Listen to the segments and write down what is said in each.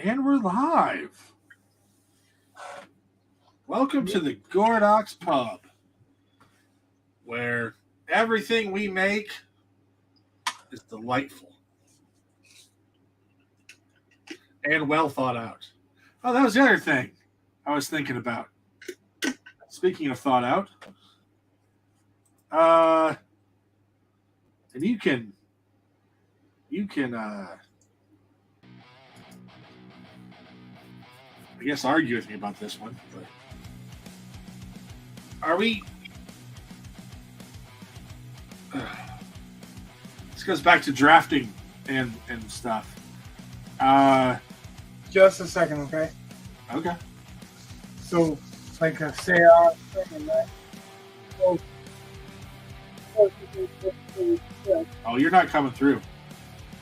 And we're live. Welcome to the Gordox Pub, where everything we make is delightful and well thought out. Oh, that was the other thing I was thinking about. Speaking of thought out, and you can, I guess, argue with me about this one, but are we? This goes back to drafting and stuff. Just a second, okay? Okay. So, like a seance thing and that. Oh, you're not coming through.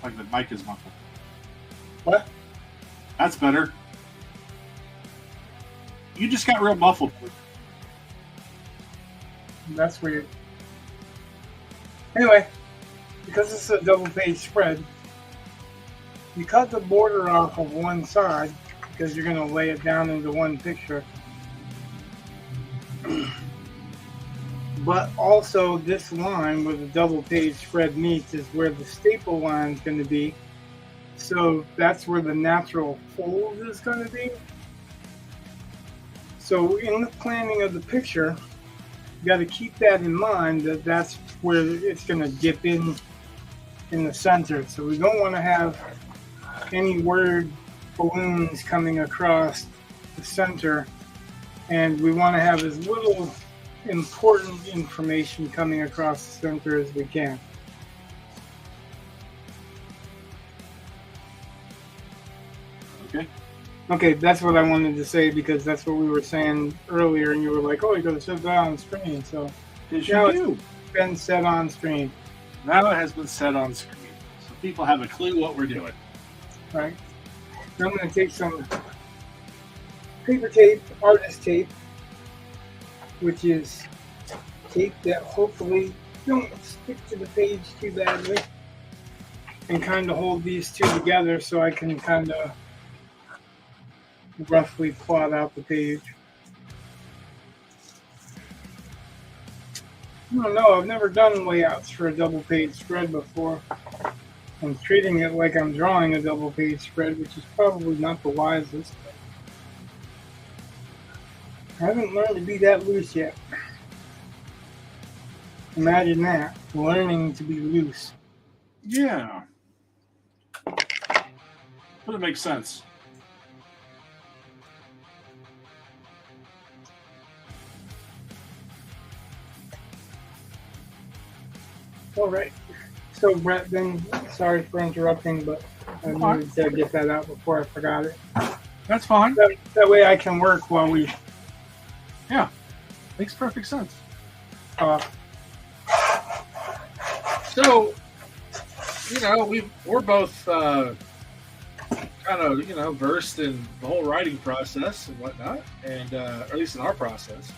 Like the mic is muffled. What? That's better. You just got real muffled. That's weird. Anyway, because it's a double page spread, you cut the border off of one side because you're going to lay it down into one picture. But also this line where the double page spread meets is where the staple line is going to be. So that's where the natural fold is going to be. So in the planning of the picture, you got to keep that in mind, that that's where it's going to dip in the center. So we don't want to have any word balloons coming across the center, and we want to have as little important information coming across the center as we can. Okay, that's what I wanted to say, because that's what we were saying earlier, and you were like, oh, you got to set that on screen. So now it's been set on screen. Now it has been set on screen. So people have a clue what we're doing. Right. Now I'm going to take some paper tape, artist tape, which is tape that hopefully don't stick to the page too badly, and kind of hold these two together so I can kind of roughly plot out the page. I don't know, I've never done layouts for a double page spread before. I'm treating it like I'm drawing a double page spread, which is probably not the wisest. I haven't learned to be that loose yet. Imagine that, learning to be loose. Yeah. But it makes sense. All right. So, Brett, then, sorry for interrupting, but I needed to get that out before I forgot it. That's fine. That way I can work while we... Yeah. Makes perfect sense. So, we're both kind of, versed in the whole writing process and whatnot, and or at least in our process.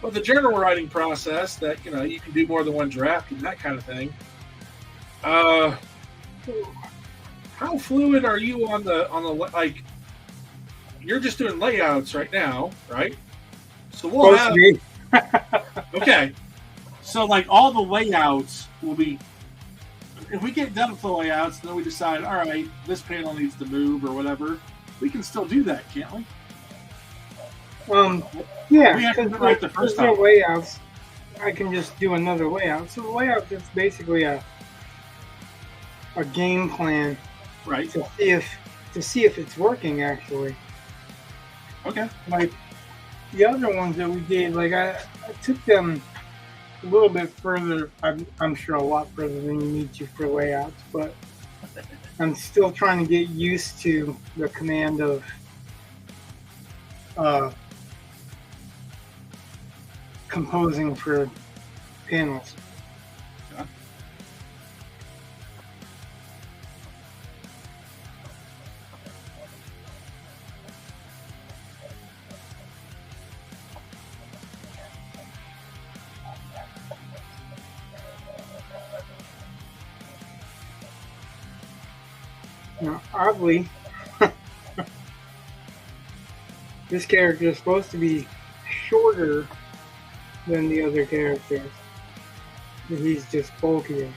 But the general writing process that, you can do more than one draft and that kind of thing. How fluid are you on the like? You're just doing layouts right now, right? So we'll have. Okay. So like all the layouts will be. If we get done with the layouts, and then we decide, all right, this panel needs to move or whatever, we can still do that, can't we? Yeah. We have to write the first time. Layouts. I can just do another layout. So the layout is basically a game plan, right? To see if it's working actually. Okay. Like the other ones that we did, like I took them a little bit further. I'm sure a lot further than you need to for layouts, but I'm still trying to get used to the command of composing for panels. Yeah. Now, oddly, This character is supposed to be shorter than the other characters. He's just bulkier.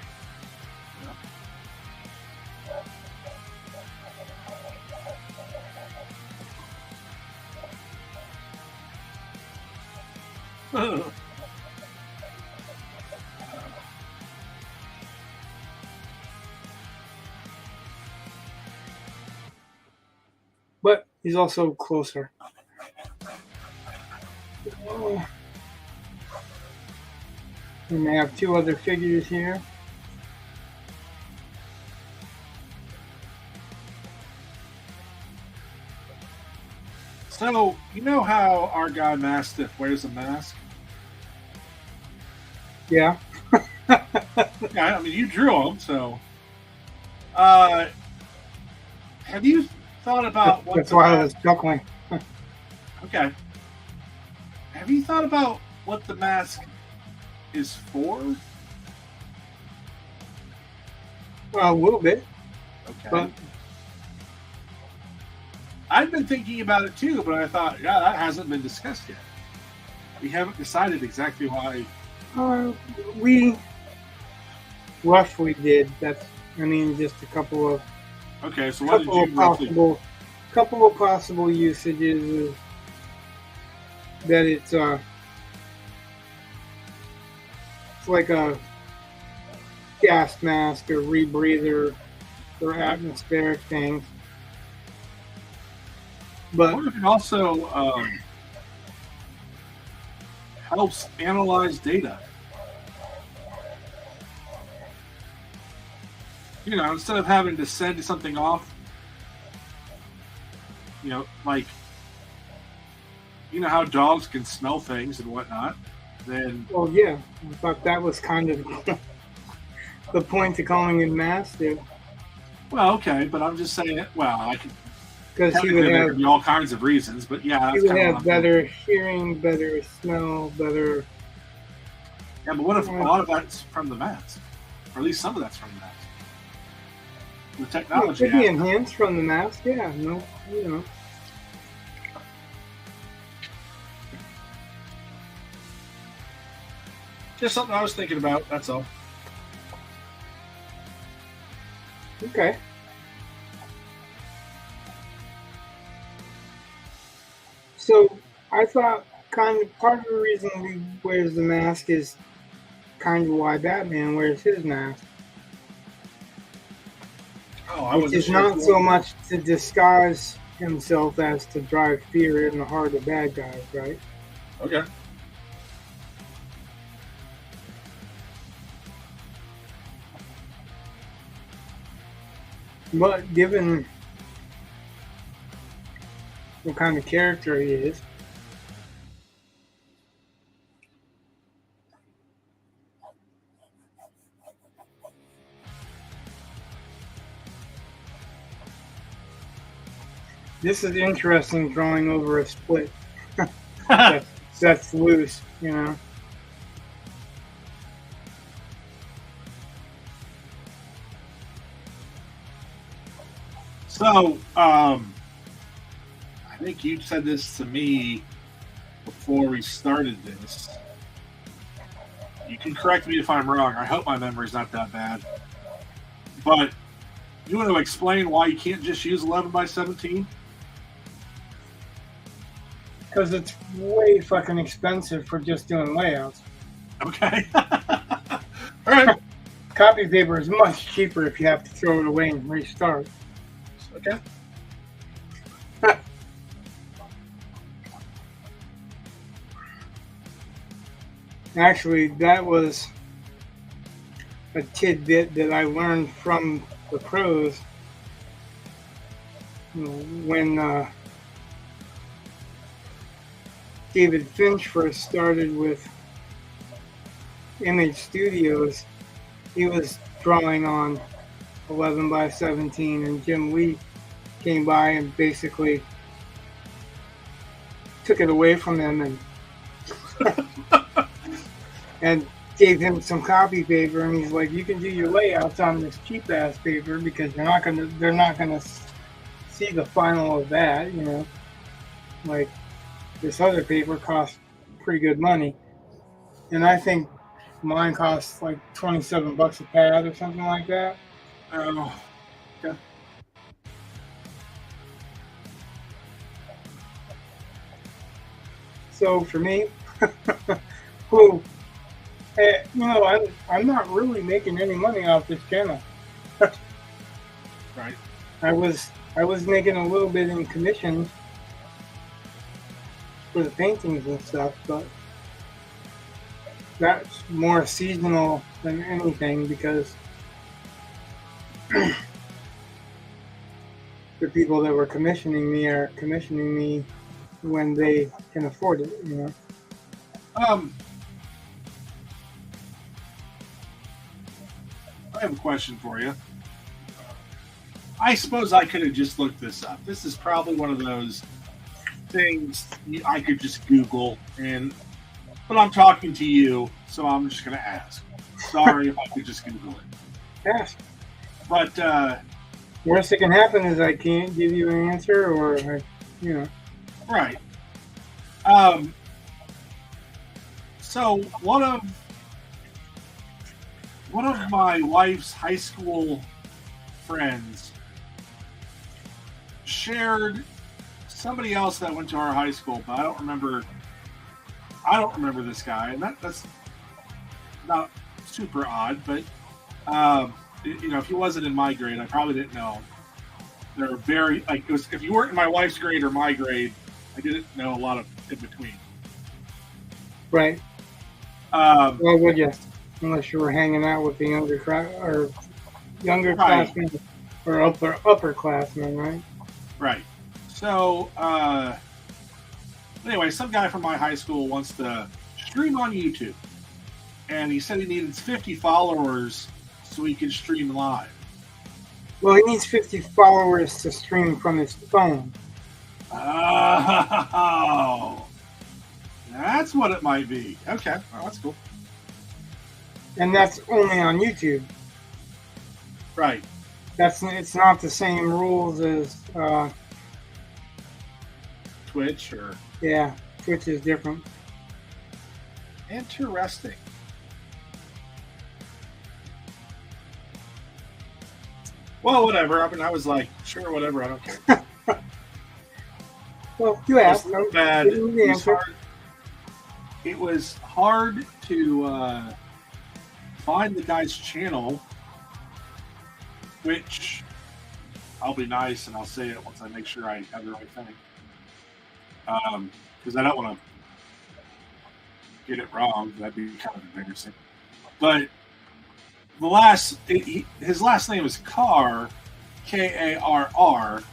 But he's also closer. And they have two other figures here. So, you know how our guy Mastiff wears a mask? Yeah. Yeah, I mean, you drew him, so. Have you thought about what? That's why I was chuckling. Okay. Have you thought about what the mask is for? Well, a little bit. Okay. But I've been thinking about it too, but I thought, yeah, that hasn't been discussed yet. We haven't decided exactly why. We roughly did. That's, I mean, just a couple of. Okay, so what did you roughly? Couple of possible usages is that it's like a gas mask or rebreather for atmospheric things. But What if it also helps analyze data? You know, instead of having to send something off, you know, like, you know how dogs can smell things and whatnot, then... well, yeah, I thought that was kind of the point to calling him Mastiff. Well, okay, but I'm just saying, well, I could... Because he would there have, could be all kinds of reasons, but yeah, he that's would kind have of better hearing, better smell, better. Yeah, but what if a lot of that's from the mask, or at least some of that's from the mask? The It technology. could be aspect. enhanced from the mask. Yeah, no, you know. Just something I was thinking about. That's all. Okay. So I thought kind of part of the reason he wears the mask is kind of why Batman wears his mask. Oh, I Which wasn't is sure not if so you- much to disguise himself as to drive fear in the heart of bad guys, right? Okay. But given what kind of character he is, this is interesting drawing over a split that's loose, you know. So, I think you said this to me before we started this. You can correct me if I'm wrong. I hope my memory's not that bad. But you want to explain why you can't just use 11 by 17? Because it's way fucking expensive for just doing layouts. Okay. All right. Copy paper is much cheaper if you have to throw it away and restart. Okay. Actually, that was a tidbit that I learned from the pros when David Finch first started with Image Studios. He was drawing on 11 by 17, and Jim Lee came by and basically took it away from him and and gave him some copy paper, and he's like, "You can do your layouts on this cheap ass paper because they're not gonna see the final of that, you know." Like, this other paper costs pretty good money, and I think mine costs like $27 a pad or something like that. Oh, okay. So for me, who, I'm not really making any money off this channel. Right. I was making a little bit in commissions for the paintings and stuff, but that's more seasonal than anything because the people that were commissioning me are commissioning me when they can afford it, I have a question for you. I suppose I could have just looked this up. This is probably one of those things I could just Google, but I'm talking to you, so I'm just going to ask. Sorry if I could just Google it. Ask. But worst that can happen is I can't give you an answer, or Right. So one of my wife's high school friends shared somebody else that went to our high school, but I don't remember this guy, and that's not super odd, but if he wasn't in my grade, I probably didn't know him. They're very if you weren't in my wife's grade or my grade, I didn't know a lot of in between. Right. Well, would you? Unless you were hanging out with the younger right. classmen or upperclassmen, right? Right. So, anyway, some guy from my high school wants to stream on YouTube, and he said he needed 50 followers so he could stream live. Well, he needs 50 followers to stream from his phone. Oh, that's what it might be. Okay, well, that's cool. And that's only on YouTube. Right. It's not the same rules as Twitch or Twitch is different. Interesting. Well, whatever. I mean, I was like, sure, whatever. I don't care. Well, you asked. Bad. It was hard to find the guy's channel, which I'll be nice and I'll say it once I make sure I have the right thing. Because I don't want to get it wrong. That'd be kind of embarrassing. But his last name is Carr, Karr,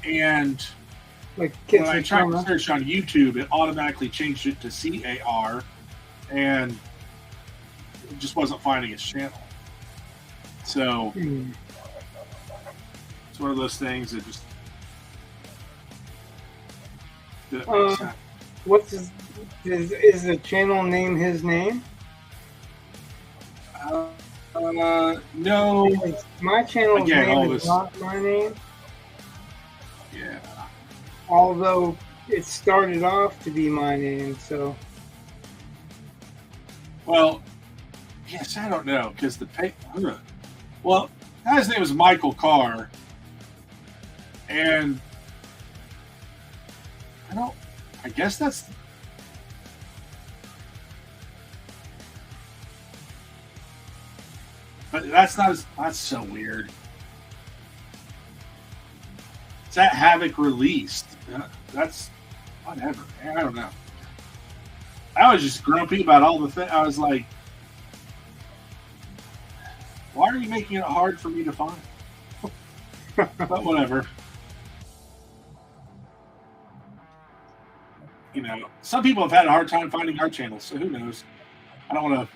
and when I tried to search on YouTube, it automatically changed it to CAR, and it just wasn't finding his channel. So it's one of those things that just didn't make sense. Is the channel name his name? No. My channel's name is not my name. Yeah. Although it started off to be my name, so. Well, yes, I don't know, because well, his name is Michael Carr, and I guess that's. But that's so weird. Is that Havoc released? That's whatever. I don't know. I was just grumpy about all the things. I was like, why are you making it hard for me to find? But whatever. Some people have had a hard time finding our channels, so who knows? I don't want to.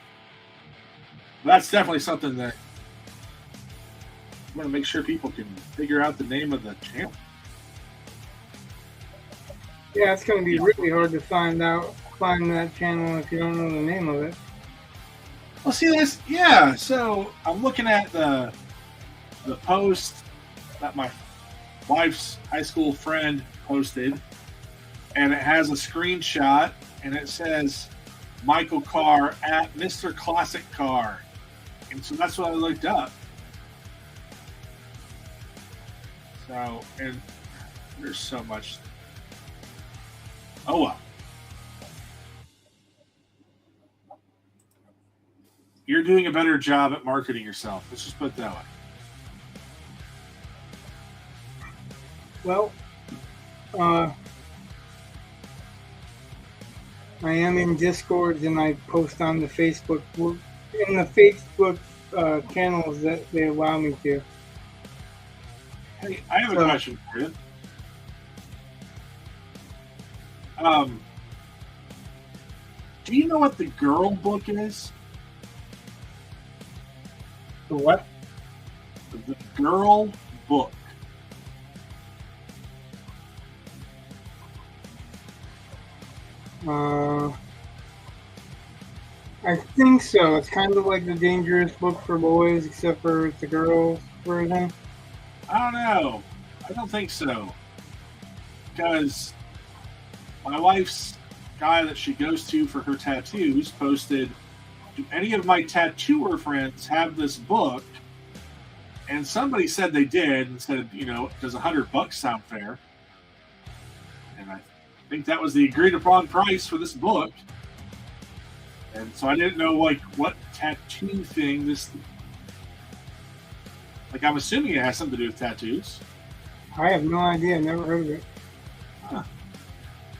That's definitely something that I want to make sure people can figure out the name of the channel. Yeah, it's going to be really hard to find that channel if you don't know the name of it. Well, see this, yeah. So I'm looking at the post that my wife's high school friend posted, and it has a screenshot, and it says Michael Carr at Mr. Classic Car. And so that's what I looked up. So, and there's so much. Oh, well. You're doing a better job at marketing yourself. Let's just put it that way. Well, I am in Discord and I post on the Facebook in the Facebook channels that they allow me to. Hey, I have a question for you. Do you know what the girl book is? The what? The girl book. I think so. It's kind of like the Dangerous Book for Boys, except for it's the girls version. I don't know. I don't think so. Because my wife's guy that she goes to for her tattoos posted, do any of my tattooer friends have this book? And somebody said they did and said, does $100 sound fair? And I think that was the agreed upon price for this book. And so I didn't know what tattoo thing this. I'm assuming it has something to do with tattoos. I have no idea. Never heard of it. Huh.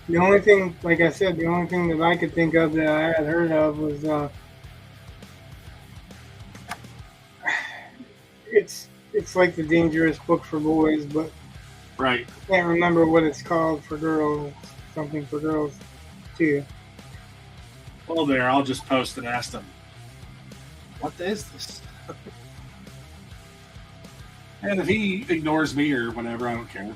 The only thing, like I said, the only thing that I could think of that I had heard of was it's like the Dangerous Book for Boys, but right. I can't remember what it's called for girls. Something for girls too. Well, there, I'll just post and ask them, what is this? And if he ignores me or whatever, I don't care.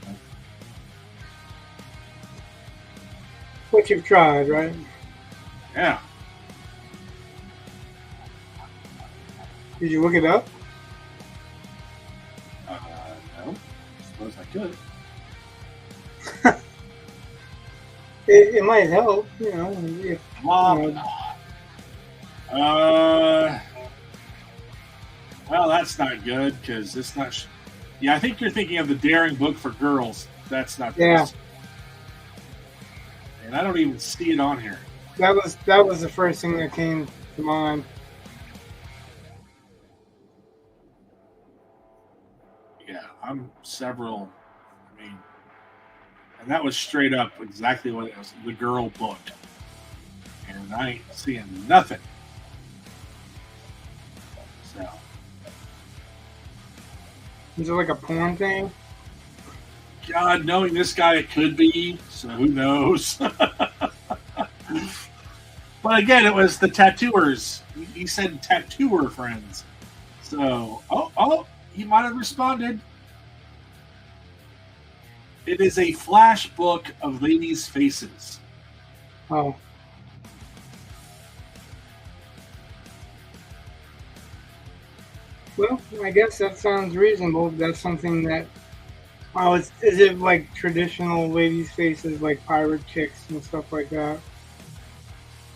What you've tried, right? Yeah. Did you look it up? No. I suppose I could. It might help, if, well, that's not good because it's not. I think you're thinking of the Daring Book for Girls. That's not. Yeah. This. And I don't even see it on here. That was the first thing that came to mind. Yeah, I'm several. And that was straight up exactly what it was, the girl book. And I ain't seeing nothing. So. Is it like a porn thing? God, knowing this guy, it could be. So who knows? But again, it was the tattooers. He said tattooer friends. So, he might have responded. It is a flash book of ladies' faces. Oh. Well, I guess that sounds reasonable. That's something that. Oh, is it like traditional ladies' faces, like pirate chicks and stuff like that?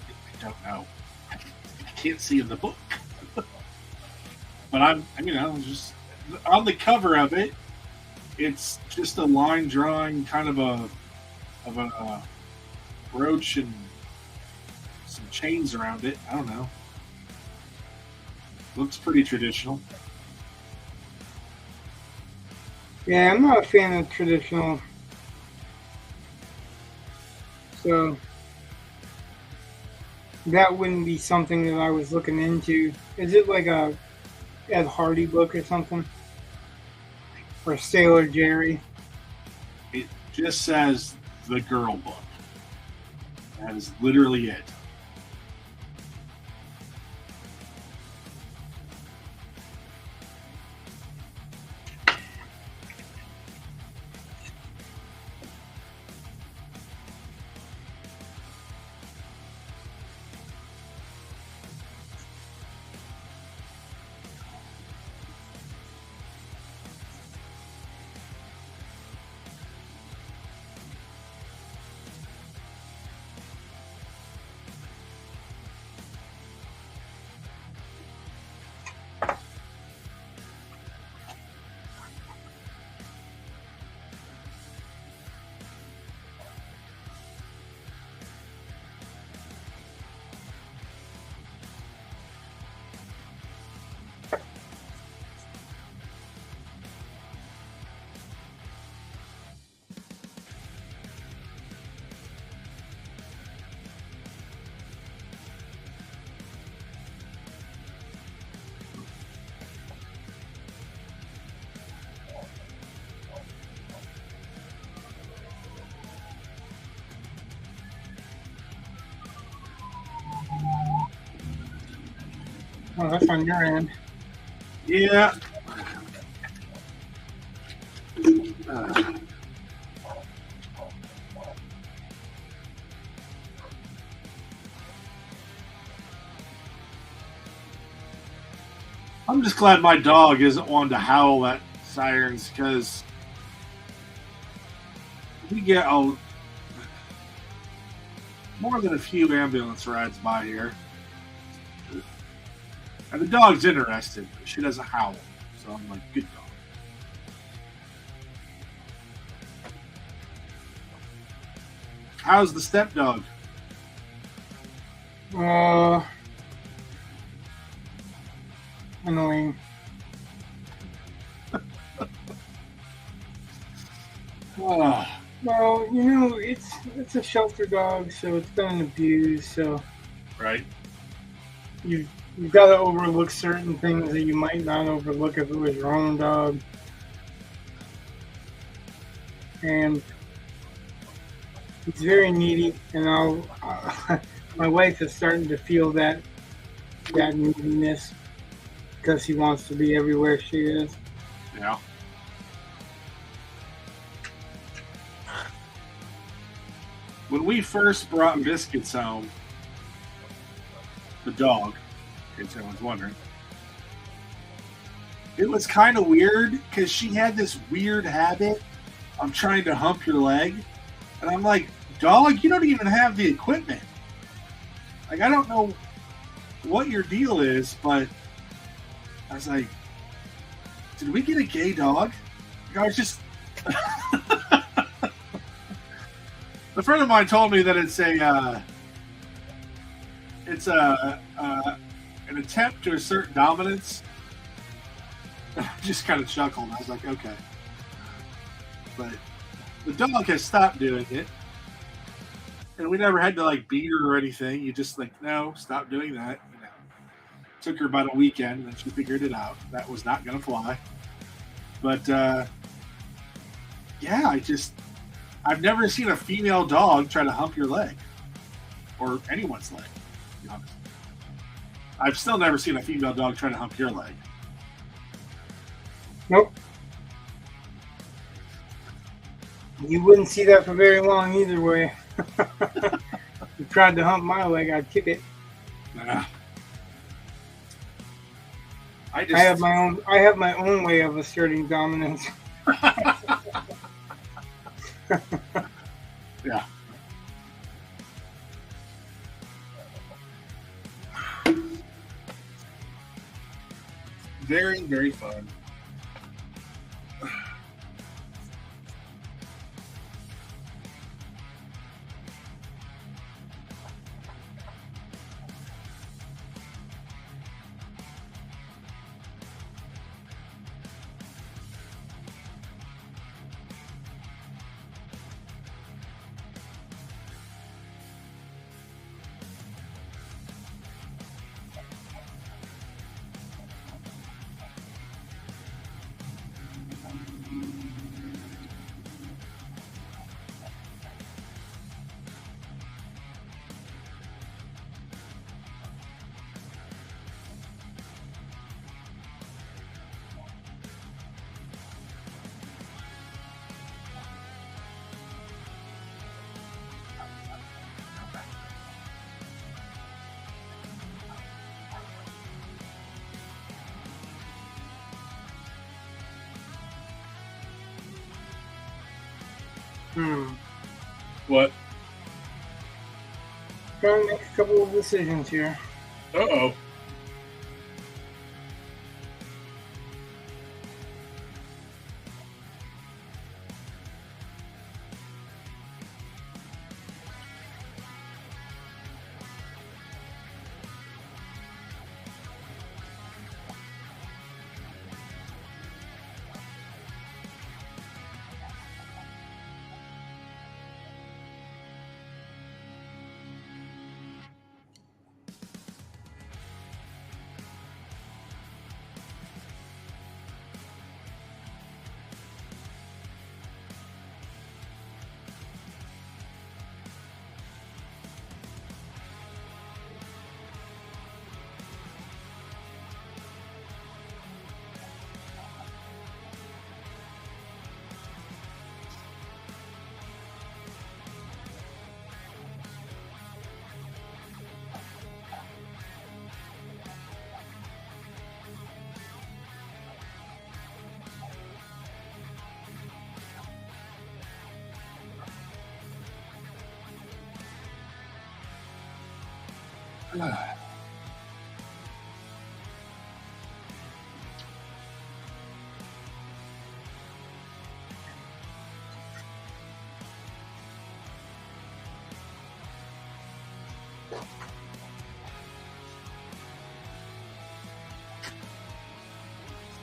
I don't know. I can't see in the book. But I'm just on the cover of it. It's just a line drawing, kind of a brooch and some chains around it. I don't know. Looks pretty traditional. Yeah, I'm not a fan of traditional. So that wouldn't be something that I was looking into. Is it like a Ed Hardy book or something? Or Sailor Jerry? It just says the girl book. That is literally it. Oh, that's on your end. Yeah. I'm just glad my dog isn't one to howl at sirens because we get more than a few ambulance rides by here. And the dog's interested, but she doesn't howl. So I'm like, good dog. How's the step dog? Annoying. Oh. Well, it's a shelter dog, so it's been abused. So Right. you've got to overlook certain things that you might not overlook if it was your own dog. And he's very needy, and my wife is starting to feel that neediness because he wants to be everywhere she is. Yeah. When we first brought Biscuits home, the dog, in case anyone's wondering, it was kind of weird because she had this weird habit of trying to hump your leg. And I'm like, dog, you don't even have the equipment. Like, I don't know what your deal is, but I was like, did we get a gay dog? Like, I was just... A friend of mine told me that it's an attempt to assert dominance. I just kind of chuckled. I was like, okay. But the dog has stopped doing it. And we never had to like beat her or anything. You just like, no, stop doing that. You know. Took her about a weekend and then she figured it out. That was not gonna fly. But yeah, I've never seen a female dog try to hump your leg. Or anyone's leg, to be honest. I've still never seen a female dog try to hump your leg. Nope. You wouldn't see that for very long either way. You tried to hump my leg, I'd kick it. Nah. I have my own way of asserting dominance. Yeah. Very, very fun. What? Trying to make a couple of decisions here. Uh-oh.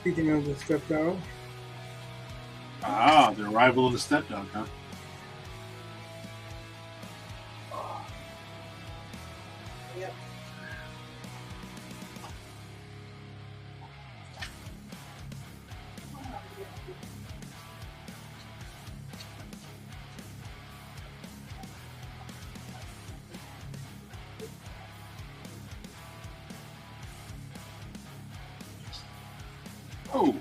Speaking of the stepdog. Ah, the arrival of the stepdog, huh? Yep. Oh.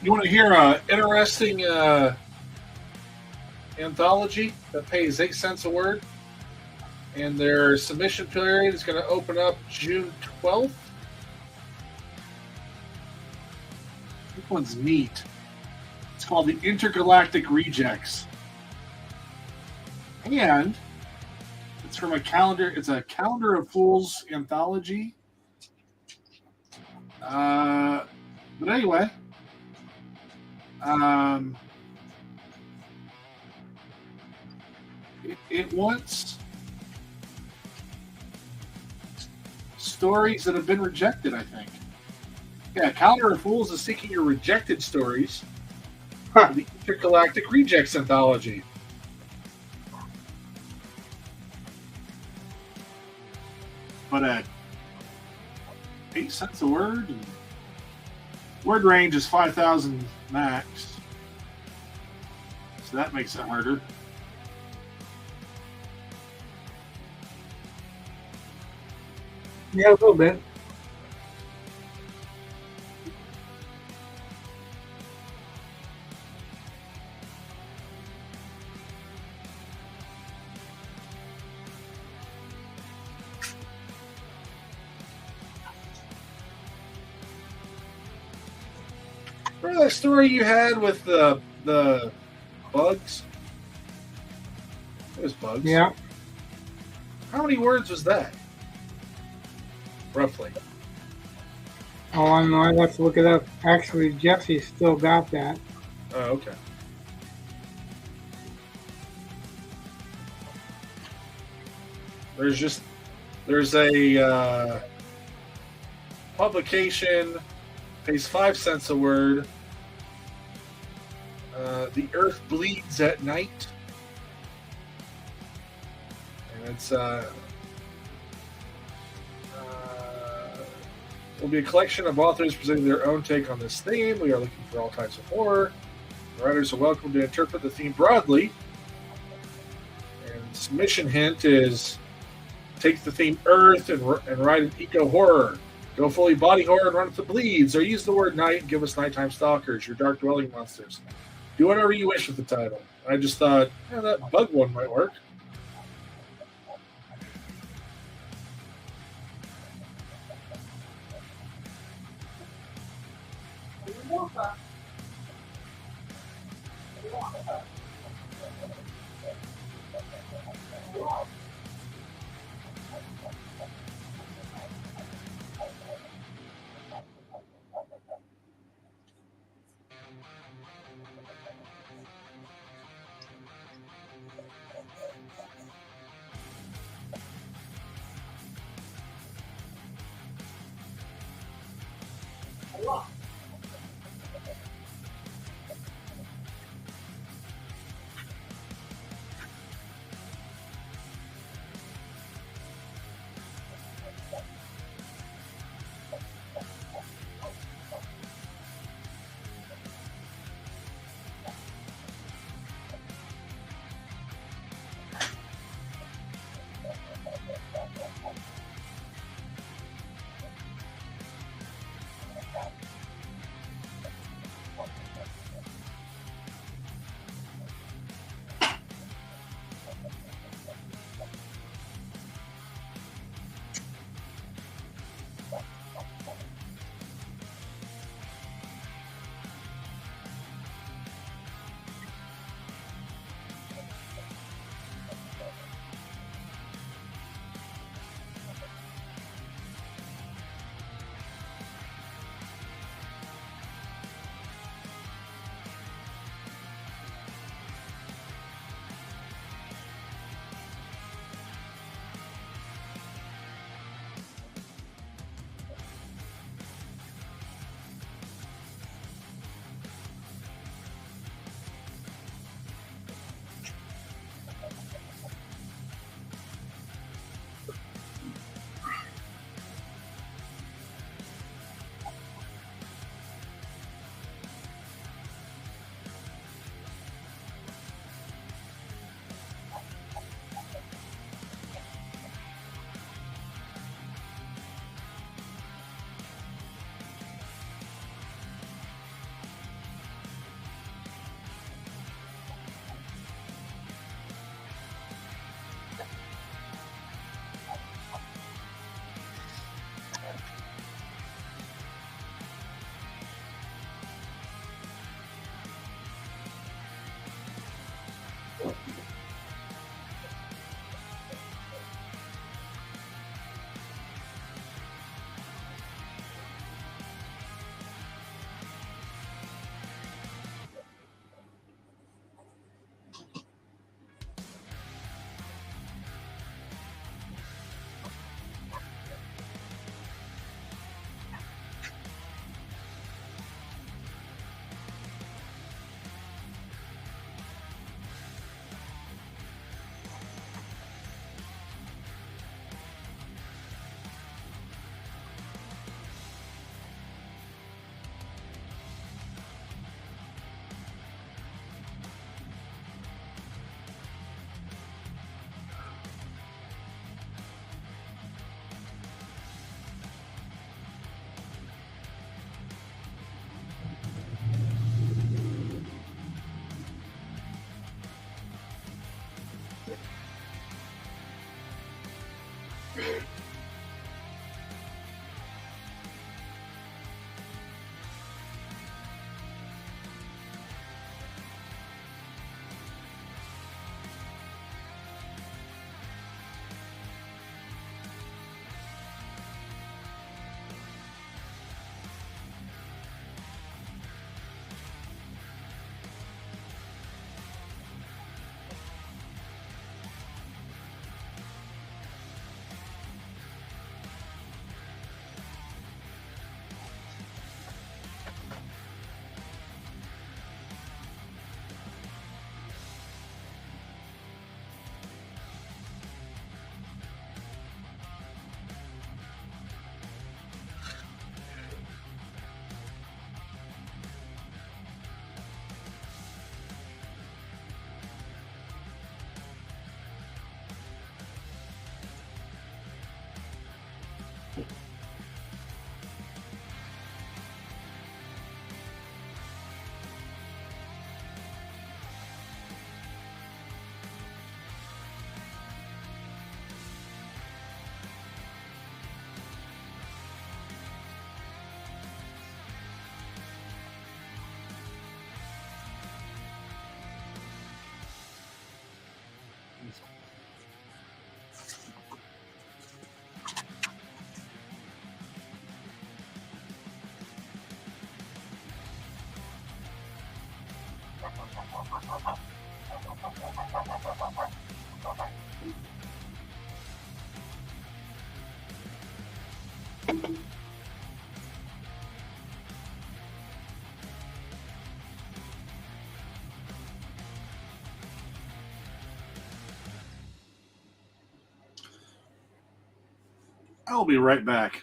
You want to hear an interesting anthology that pays 8 cents a word? And their submission period is going to open up June 12th. This one's neat. It's called the Intergalactic Rejects. And it's from a calendar. It's a Calendar of Fools anthology. But anyway, it wants stories that have been rejected, I think. Yeah, Calendar of Fools is seeking your rejected stories. Huh. The Intergalactic Rejects anthology. But at 8 cents a word, and word range is 5,000 max. So that makes it harder. Yeah, a little bit. Remember that story you had with the bugs? It was bugs. Yeah. How many words was that? roughly? Oh, I don't know. I'd have to look it up. Actually, Jesse still got that. Oh, okay. There's a publication, pays 5 cents a word. The Earth bleeds at night, and it's will be a collection of authors presenting their own take on this theme. We are looking for all types of horror. The writers are welcome to interpret the theme broadly. And submission hint is take the theme Earth and write an eco horror. Go fully body horror and run with the bleeds, or use the word night and give us nighttime stalkers, your dark dwelling monsters. Do whatever you wish with the title. I just thought, that bug one might work. I'll be right back.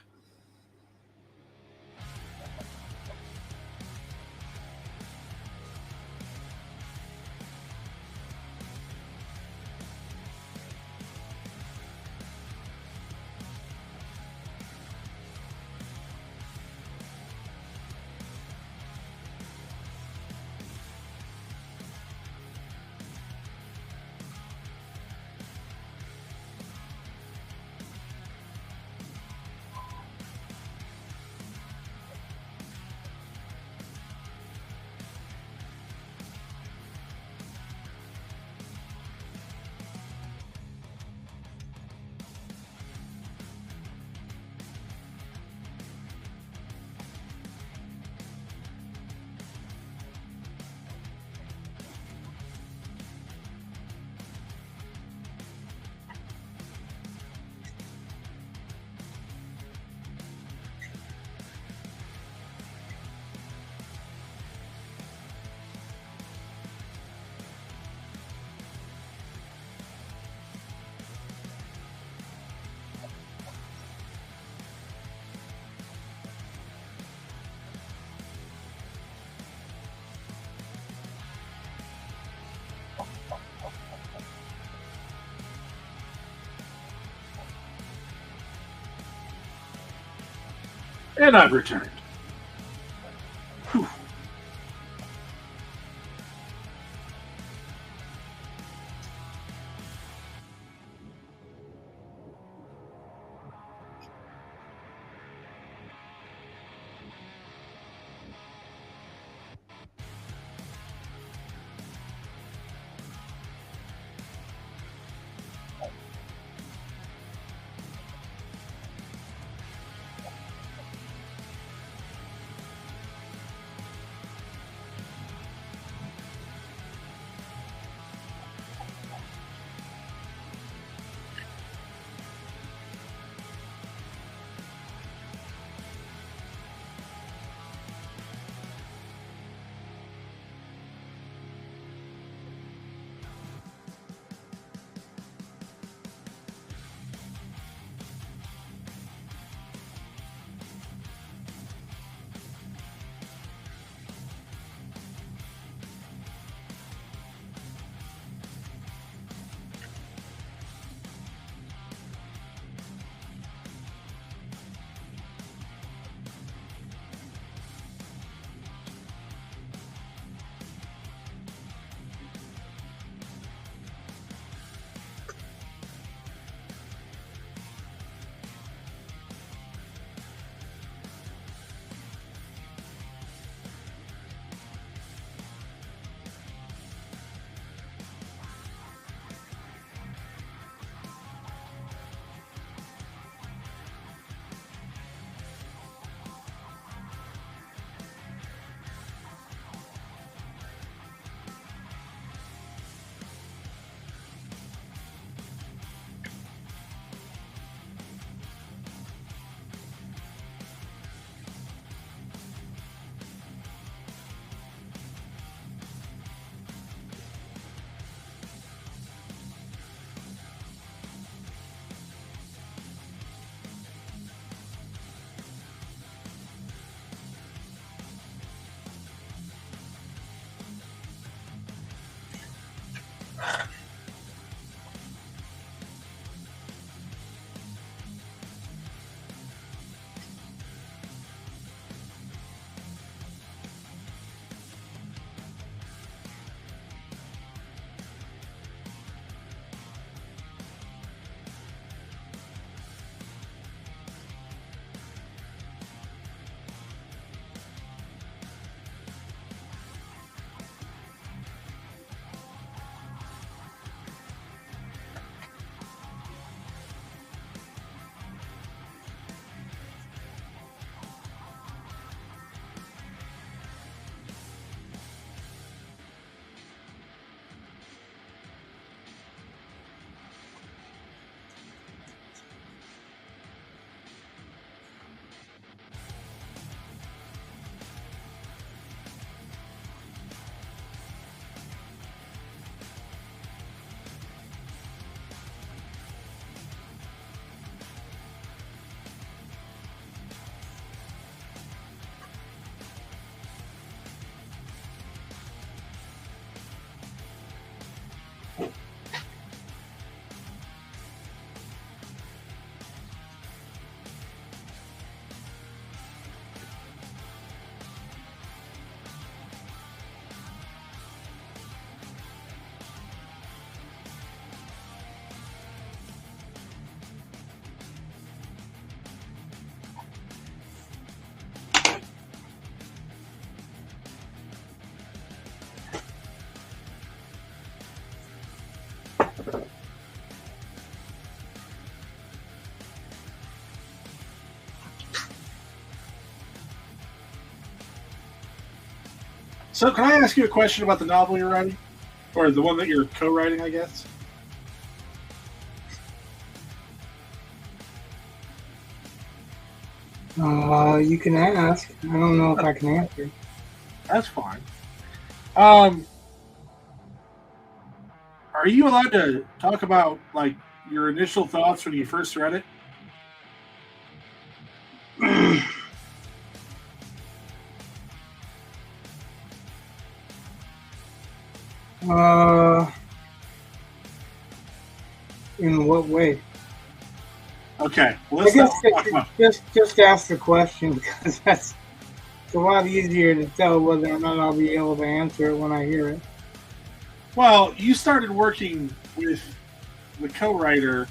And I've returned. Whew. So, can I ask you a question about the novel you're writing, or the one that you're co-writing? I guess. You can ask. I don't know if I can answer. That's fine. Are you allowed to talk about like your initial thoughts when you first read it? In what way? Okay, well, I guess just ask the question because it's a lot easier to tell whether or not I'll be able to answer it when I hear it. Well, you started working with the co-writer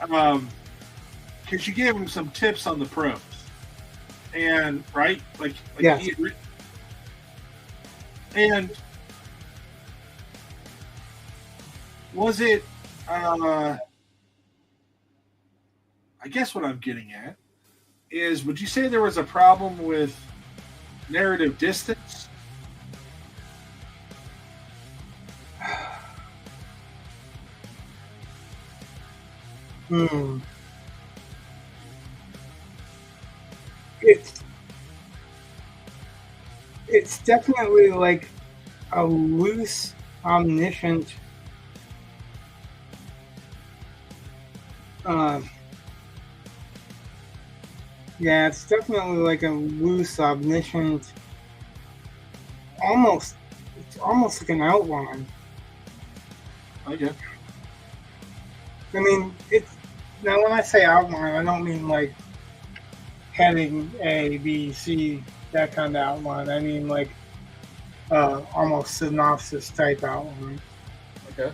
because you gave him some tips on the prose, and right, like yes. And was it? I guess what I'm getting at is, would you say there was a problem with narrative distance? It's definitely like a loose, omniscient yeah, it's definitely like a loose, omniscient, it's almost like an outline. Okay. I mean, now when I say outline, I don't mean like heading A, B, C, that kind of outline. I mean like almost synopsis type outline. Okay.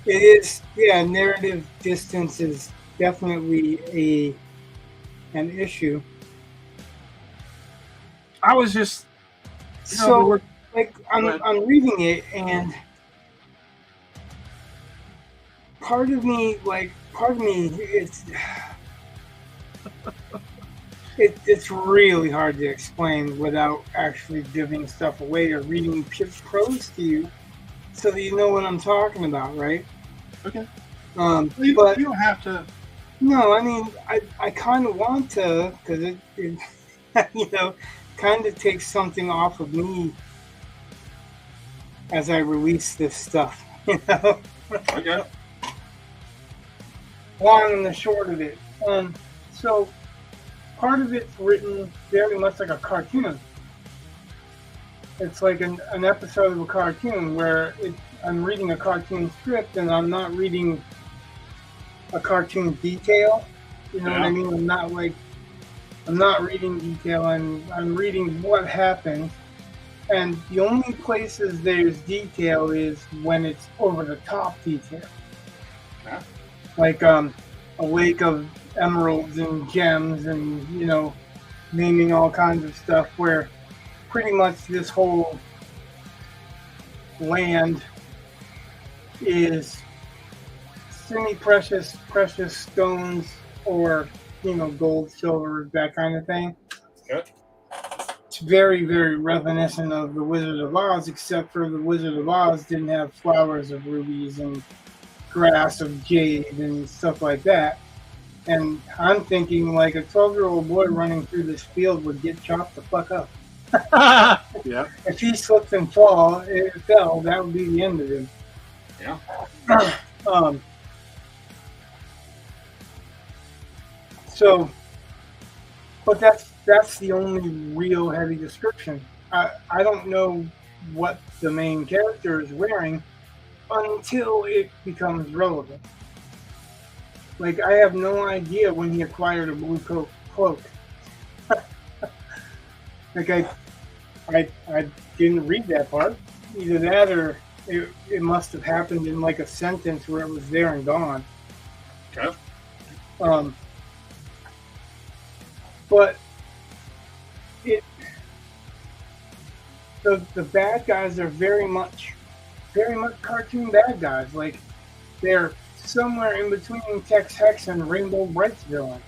It is, yeah. Narrative distance is definitely an issue. I was just so like I'm reading it, and part of me it's really hard to explain without actually giving stuff away or reading prose to you so that you know what I'm talking about, right? Okay. But you don't have to. No, I mean, I kind of want to, because it kind of takes something off of me as I release this stuff, Okay. Long and the short of it. So part of it's written very much like a cartoon. It's like an episode of a cartoon where I'm reading a cartoon script and I'm not reading a cartoon detail. You know what I mean? I'm not reading detail, and I'm reading what happens. And the only places there's detail is when it's over the top detail. Yeah. Like a lake of emeralds and gems and, naming all kinds of stuff where pretty much this whole land is semi-precious, precious stones or, gold, silver, that kind of thing. Yep. It's very, very reminiscent of the Wizard of Oz, except for the Wizard of Oz didn't have flowers of rubies and grass of jade and stuff like that. And I'm thinking like a 12-year-old boy running through this field would get chopped the fuck up. Yeah. If he slipped and fell, that would be the end of him. Yeah. So, but that's the only real heavy description. I don't know what the main character is wearing until it becomes relevant. Like, I have no idea when he acquired a blue cloak. Like, I didn't read that part. Either that or it must have happened in like a sentence where it was there and gone. Okay. But the bad guys are very much cartoon bad guys. Like, they're somewhere in between Tex Hex and Rainbow Bright's villain.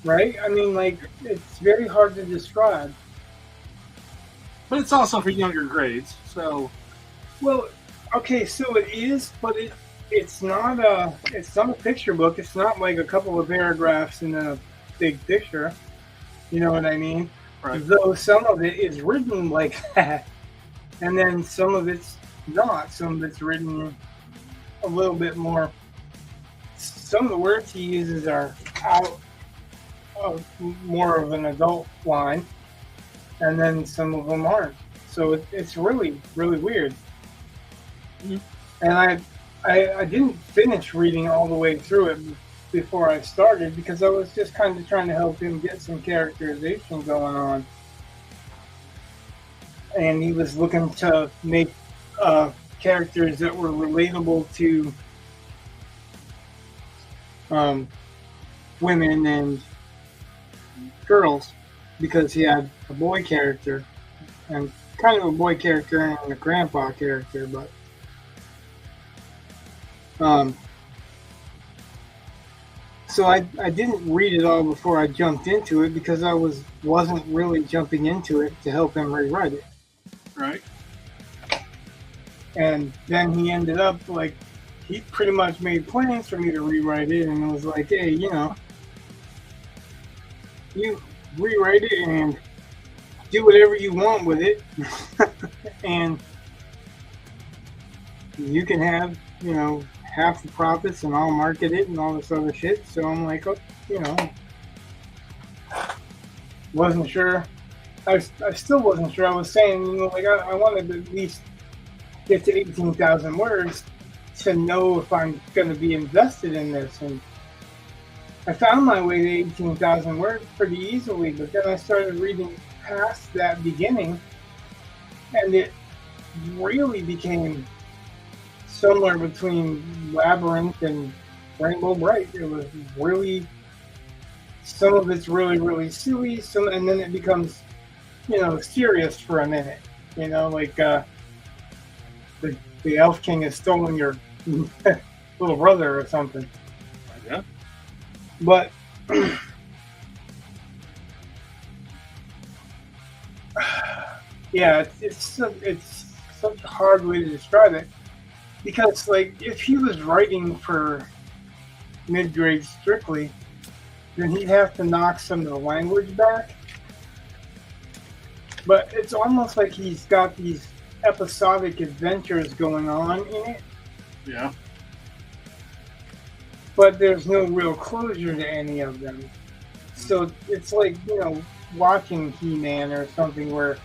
Right? I mean, like, it's very hard to describe. but it's also for younger grades. So, well, okay, so it is, but it's not a picture book. It's not like a couple of paragraphs in a big picture. You know what I mean? right. Though some of it is written like that, and then some of it's not. Some of it's written a little bit more. Some of the words he uses are out of more of an adult line, and then some of them aren't. So it's really, really weird. Mhm. And I didn't finish reading all the way through it before I started because I was just kind of trying to help him get some characterization going on. And he was looking to make characters that were relatable to women and girls because he had a boy character and kind of a boy character and a grandpa character, but so I didn't read it all before I jumped into it because I wasn't really jumping into it to help him rewrite it. Right. And then he ended up like he pretty much made plans for me to rewrite it and was like, hey, you rewrite it and do whatever you want with it. And you can have, half the profits and I'll market it and all this other shit. So I'm like, wasn't sure. I still wasn't sure. I was saying, I wanted to at least get to 18,000 words to know if I'm going to be invested in this. And I found my way to 18,000 words pretty easily, but then I started reading past that beginning and it really became somewhere between Labyrinth and Rainbow Bright. It was really, some of it's really, really silly, and then it becomes, serious for a minute. Like the Elf King has stolen your little brother or something. Yeah. But yeah, it's such a hard way to describe it. Because, if he was writing for mid-grade strictly, then he'd have to knock some of the language back. But it's almost like he's got these episodic adventures going on in it. Yeah. But there's no real closure to any of them. So it's like, watching He-Man or something where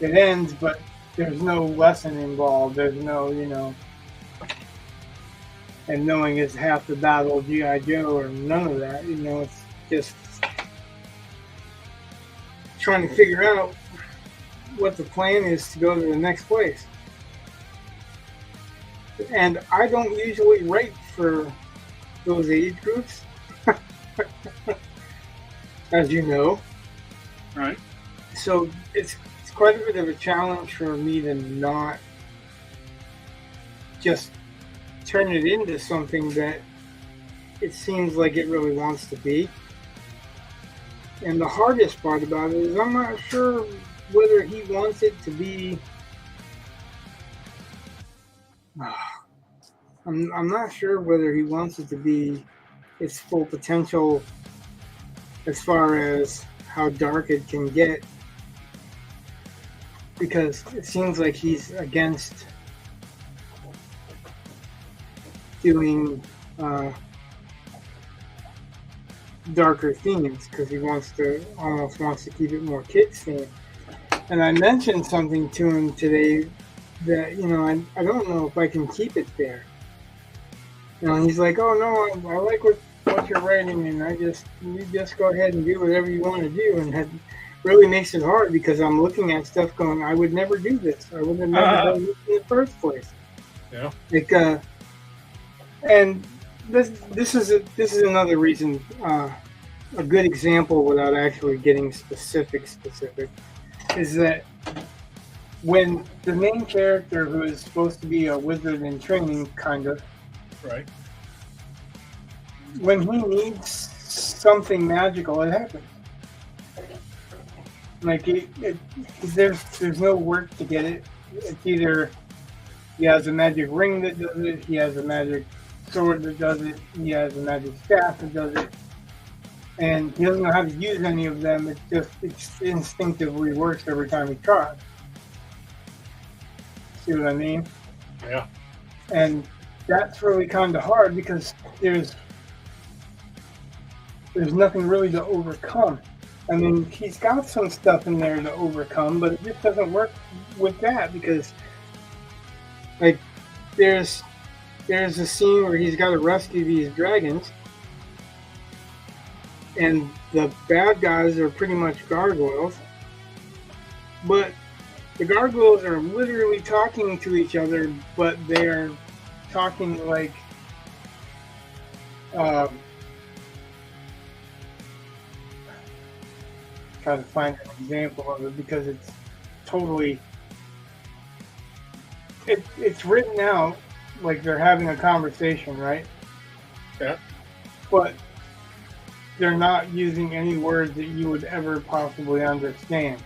it ends, but there's no lesson involved. There's no, and knowing it's half the battle of G.I. Joe or none of that. It's just trying to figure out what the plan is to go to the next place. And I don't usually write for those age groups, as you know. Right. So it's quite a bit of a challenge for me to not just turn it into something that it seems like it really wants to be. And the hardest part about it is I'm not sure whether he wants it to be. I'm not sure whether he wants it to be its full potential as far as how dark it can get. Because it seems like he's against doing darker themes because he almost wants to keep it more kids themed. And I mentioned something to him today that I don't know if I can keep it there. He's like, oh no, I like what you're writing, and you just go ahead and do whatever you want to do, and that really makes it hard because I'm looking at stuff going, I would never do this. I would have never done this in the first place. Yeah. And this is another reason, a good example without actually getting specific, is that when the main character, who is supposed to be a wizard in training, kind of, right, when he needs something magical, it happens. Like there's no work to get it. It's either he has a magic ring that does it, he has a magic sword that does it, he has a magic staff that does it, and he doesn't know how to use any of them. It's instinctively works every time he tries. See what I mean? Yeah. And that's really kind of hard because there's nothing really to overcome. I mean, he's got some stuff in there to overcome, but it just doesn't work with that because, like, there's a scene where he's got to rescue these dragons, and the bad guys are pretty much gargoyles, but the gargoyles are literally talking to each other, but they're talking like try to find an example of it because it's totally it's written out like they're having a conversation, right? Yeah. But they're not using any words that you would ever possibly understand.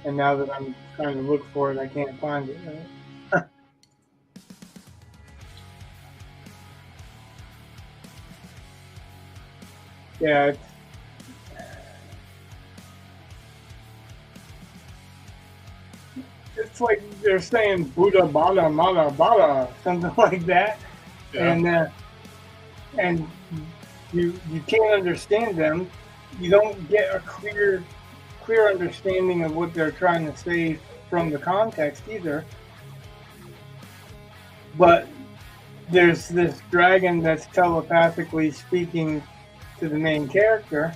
And now that I'm trying to look for it, I can't find it. Right? Yeah. It's like they're saying Buddha Bada Mada Bada, something like that. Yeah. And you can't understand them. You don't get a clear understanding of what they're trying to say from the context either. But there's this dragon that's telepathically speaking to the main character,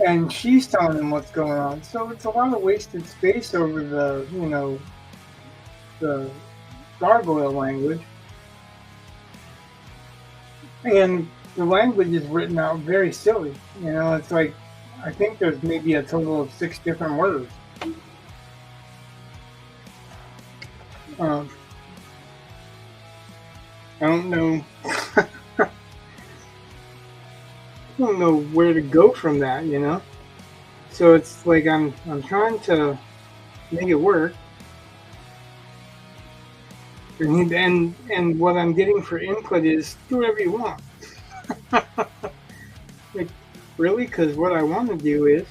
and she's telling him what's going on. So it's a lot of wasted space over the gargoyle language. And the language is written out very silly. It's like, I think there's maybe a total of 6 different words. I don't know. I don't know where to go from that, So it's like I'm trying to make it work. And what I'm getting for input is do whatever you want. Like, really? Because what I want to do is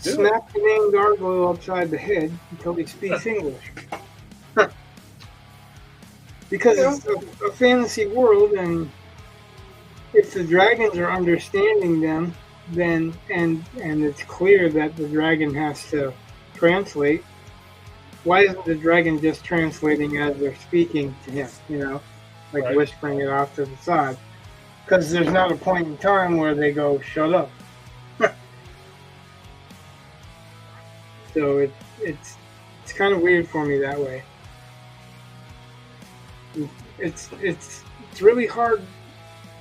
snap the main gargoyle upside the head until he speaks English. Because it's a fantasy world, and if the dragons are understanding them, then and it's clear that the dragon has to translate. Why isn't the dragon just translating as they're speaking to him, right. Whispering it off to the side? Because there's not a point in time where they go, shut up. So it's kind of weird for me that way. It's really hard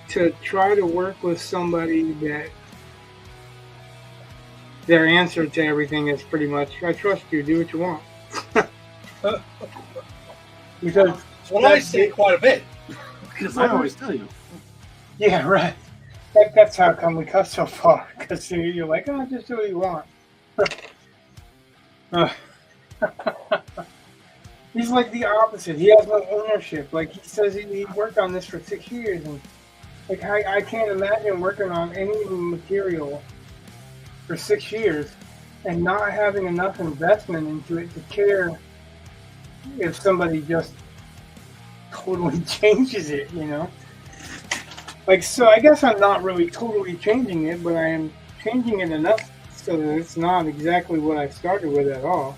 to try to work with somebody that their answer to everything is pretty much, I trust you, do what you want. Because I say quite a bit. Because I always tell you. Yeah, right. That's how come we cut so far. Because you're like, just do what you want. He's like the opposite. He has no ownership. Like, he says he worked on this for 6 years. And like, I can't imagine working on any material for 6 years and not having enough investment into it to care if somebody just totally changes it, Like, so I guess I'm not really totally changing it, but I am changing it enough so that it's not exactly what I started with at all.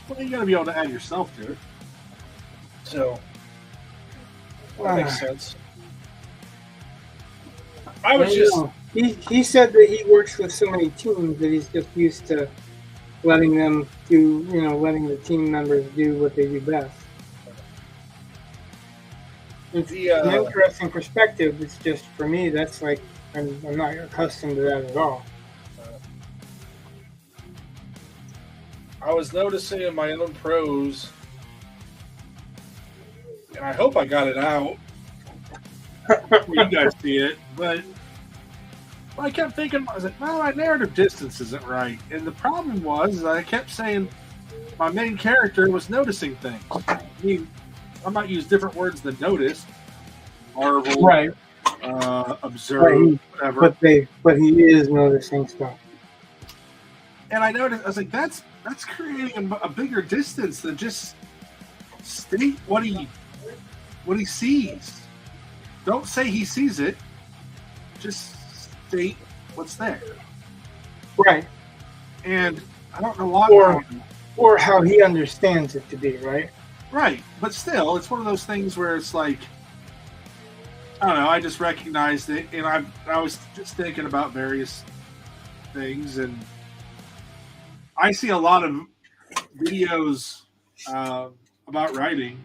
Well, you gotta be able to add yourself to it. So, that makes sense. I was just... He said that he works with so many teams that he's just used to letting them do, letting the team members do what they do best. It's an interesting perspective. It's just, for me, that's like, I'm not accustomed to that at all. I was noticing in my own prose, and I hope I got it out, you guys see it, but I kept thinking, I was like, well, my narrative distance isn't right. And the problem was, I kept saying my main character was noticing things. I mean, I might use different words than notice, marvel, Right. observe, whatever. But he is noticing stuff. And I noticed, I was like, that's creating a bigger distance than just state what he sees. Don't say he sees it. Just state what's there. Right. And I don't know why. Or how he understands it to be, right? Right. But still, it's one of those things where it's like, I don't know, I just recognized it, and I was just thinking about various things, and I see a lot of videos about writing,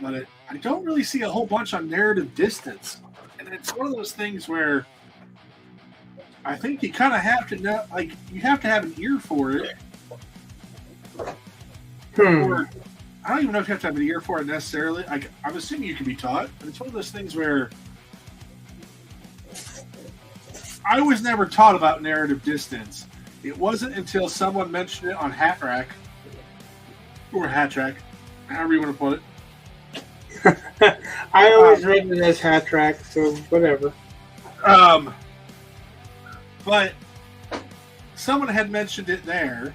but I don't really see a whole bunch on narrative distance. And it's one of those things where I think you kind of have to know, like, you have to have an ear for it. Or, I don't even know if you have to have an ear for it necessarily. I'm assuming you can be taught, but it's one of those things where I was never taught about narrative distance. It wasn't until someone mentioned it on Hat Rack, or Hat Track, however you want to put it. I always read it as Hat Track, so whatever. But someone had mentioned it there,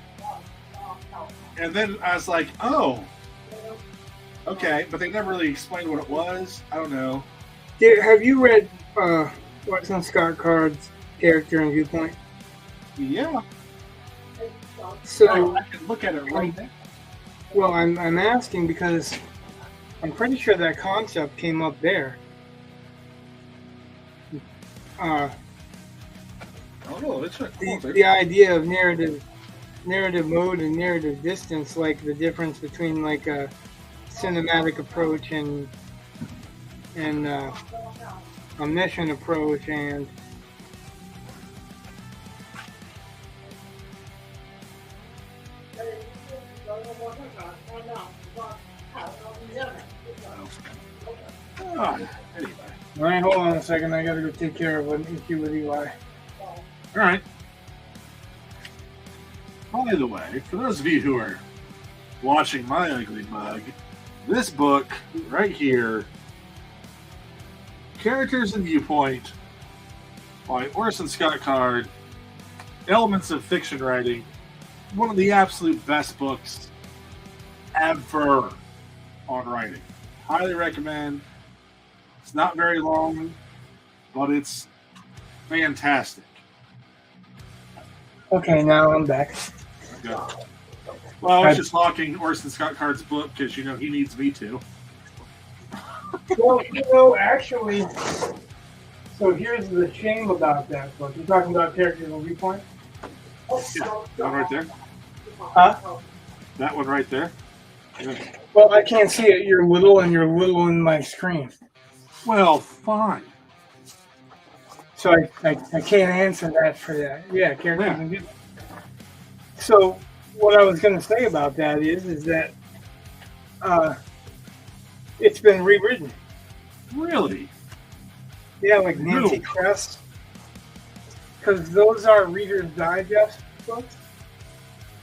and then I was like, oh, okay, but they never really explained what it was. I don't know. Have you read Orson Scott Card's Character and Viewpoint? Yeah. So I can look at it right now. Well, I'm asking because I'm pretty sure that concept came up there. Oh, it's the idea of narrative mode and narrative distance, like the difference between like a cinematic approach and omniscient approach and anyway. All right, hold on a second. I gotta go take care of an issue with Eli. All right. By the way, for those of you who are watching my ugly mug, this book right here, Characters and Viewpoint, by Orson Scott Card, Elements of Fiction Writing, one of the absolute best books ever on writing. Highly recommend. It's not very long, but it's fantastic. Okay, now I'm back. Okay. Well, I was just talking Orson Scott Card's book because, he needs me to. Well, actually, so here's the shame about that book. You're talking about Characters and Viewpoint? Yeah, that one right there. Huh? That one right there. Yeah. Well, I can't see it. You're little in my screen. Well, fine. So I can't answer that for that. Yeah, Characters and Viewpoint. So what I was going to say about that is that it's been rewritten. Really? Yeah, like Nancy Kress. Because those are Reader's Digest books.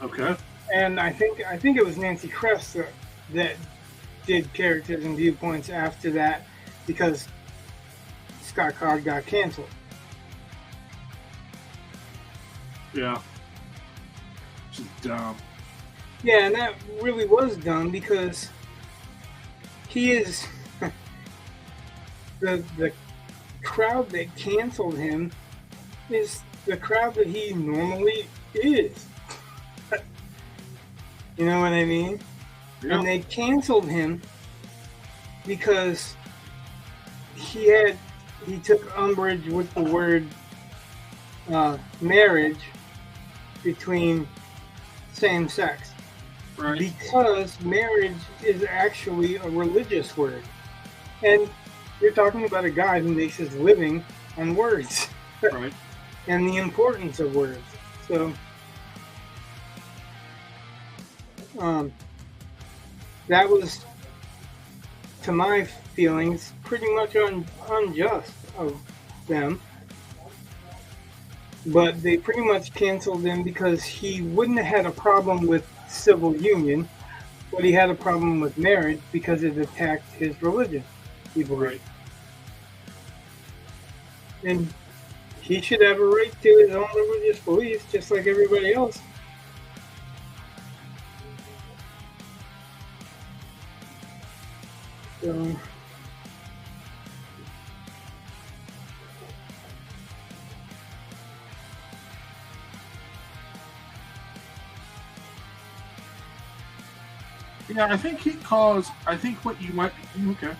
Okay. And I think it was Nancy Kress that did Characters and Viewpoints after that because Scott Card got canceled. Yeah. Which is dumb. Yeah, and that really was dumb because he is the crowd that canceled him is the crowd that he normally is. You know what I mean? Yeah. And they canceled him because he took umbrage with the word marriage between same sex. Right. Because marriage is actually a religious word. And you're talking about a guy who makes his living on words. Right. And the importance of words. So that was to my feelings, pretty much unjust of them. But they pretty much canceled him because he wouldn't have had a problem with civil union, but he had a problem with marriage because it attacked his religion, he believed. And he should have a right to his own religious beliefs, just like everybody else. So, Yeah, I think I think what you might be okay.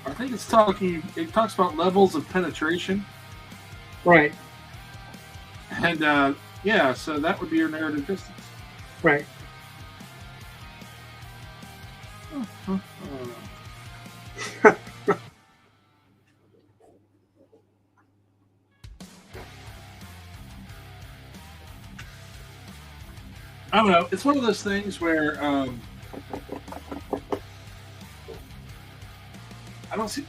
I think it talks about levels of penetration. right, And yeah, so that would be your narrative distance. right. I don't know. It's one of those things where I don't see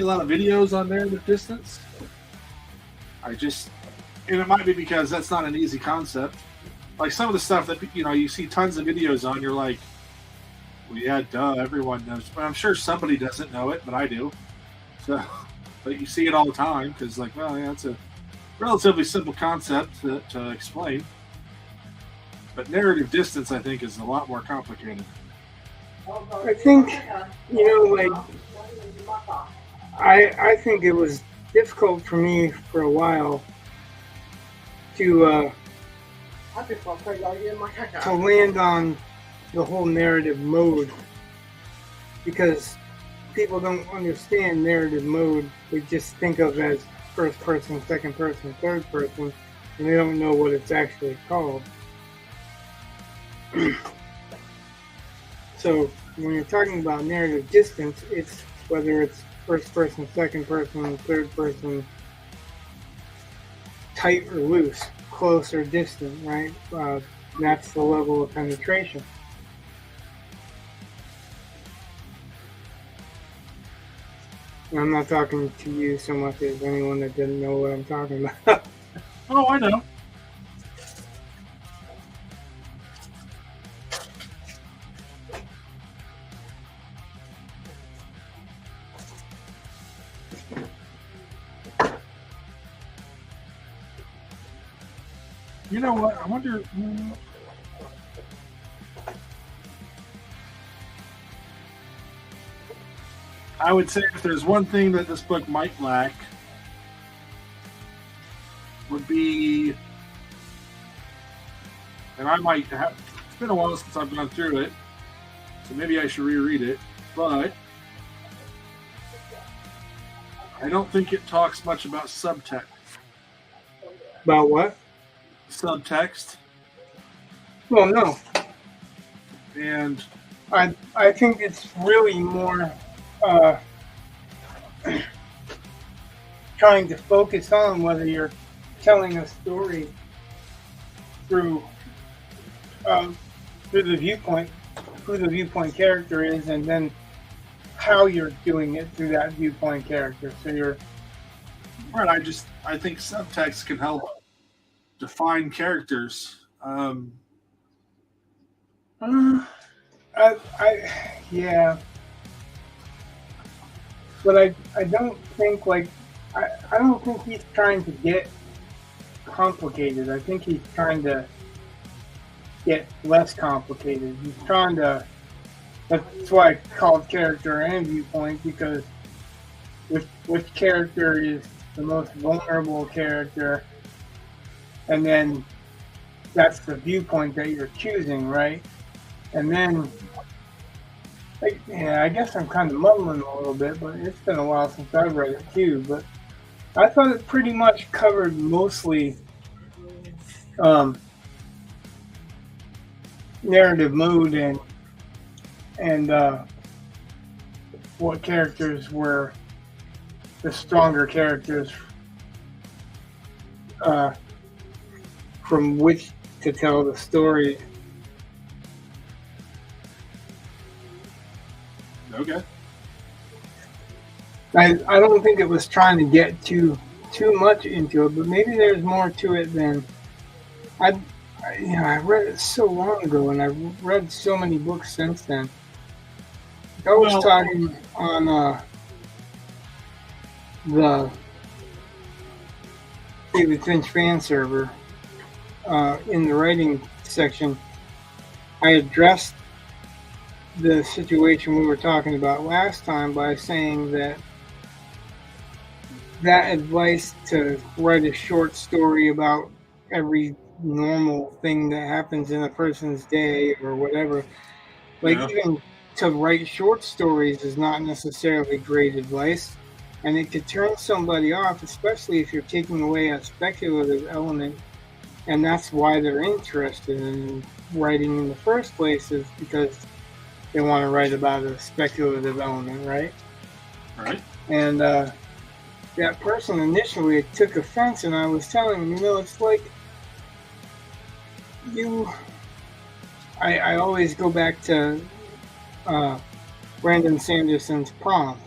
a lot of videos on narrative distance. And it might be because that's not an easy concept. Like some of the stuff that you see tons of videos on, you're like, well, yeah, duh, everyone knows. But I'm sure somebody doesn't know it, but I do. So, but you see it all the time because, like, well, yeah, it's a relatively simple concept to explain. But narrative distance, I think, is a lot more complicated. I think, I think it was difficult for me for a while to land on the whole narrative mode because people don't understand narrative mode. They just think of it as first person, second person, third person, and they don't know what it's actually called. So when you're talking about narrative distance, it's whether it's first person, second person, third person, tight or loose, close or distant, right? That's the level of penetration. And I'm not talking to you so much as anyone that didn't know what I'm talking about. Oh, I know. You know what? I wonder. I would say if there's one thing that this book might lack, would be, and I might have. It's been a while since I've gone through it, so maybe I should reread it. But I don't think it talks much about subtext. About what? Subtext. Well, no. And I think it's really more trying to focus on whether you're telling a story through the viewpoint, who the viewpoint character is, and then how you're doing it through that viewpoint character. So you're right. I think subtext can help define characters. Yeah, but I don't think I don't think he's trying to get complicated. I think he's trying to get less complicated. He's trying to. That's why I called character and viewpoint, because which character is the most vulnerable character, and then that's the viewpoint that you're choosing, right? And then, I guess I'm kind of muddling a little bit, but it's been a while since I've read it too. But I thought it pretty much covered mostly narrative mode and what characters were the stronger characters from which to tell the story. Okay. I don't think it was trying to get too much into it, but maybe there's more to it than I read it so long ago, and I've read so many books since then. I was talking on the David Finch fan server in the writing section. I addressed the situation we were talking about last time by saying that advice to write a short story about every normal thing that happens in a person's day or whatever, like even to write short stories is not necessarily great advice, and it could turn somebody off, especially if you're taking away a speculative element, and that's why they're interested in writing in the first place, is because they want to write about a speculative element, right? Right. And that person initially took offense, and I was telling him, it's like I always go back to Brandon Sanderson's prompt.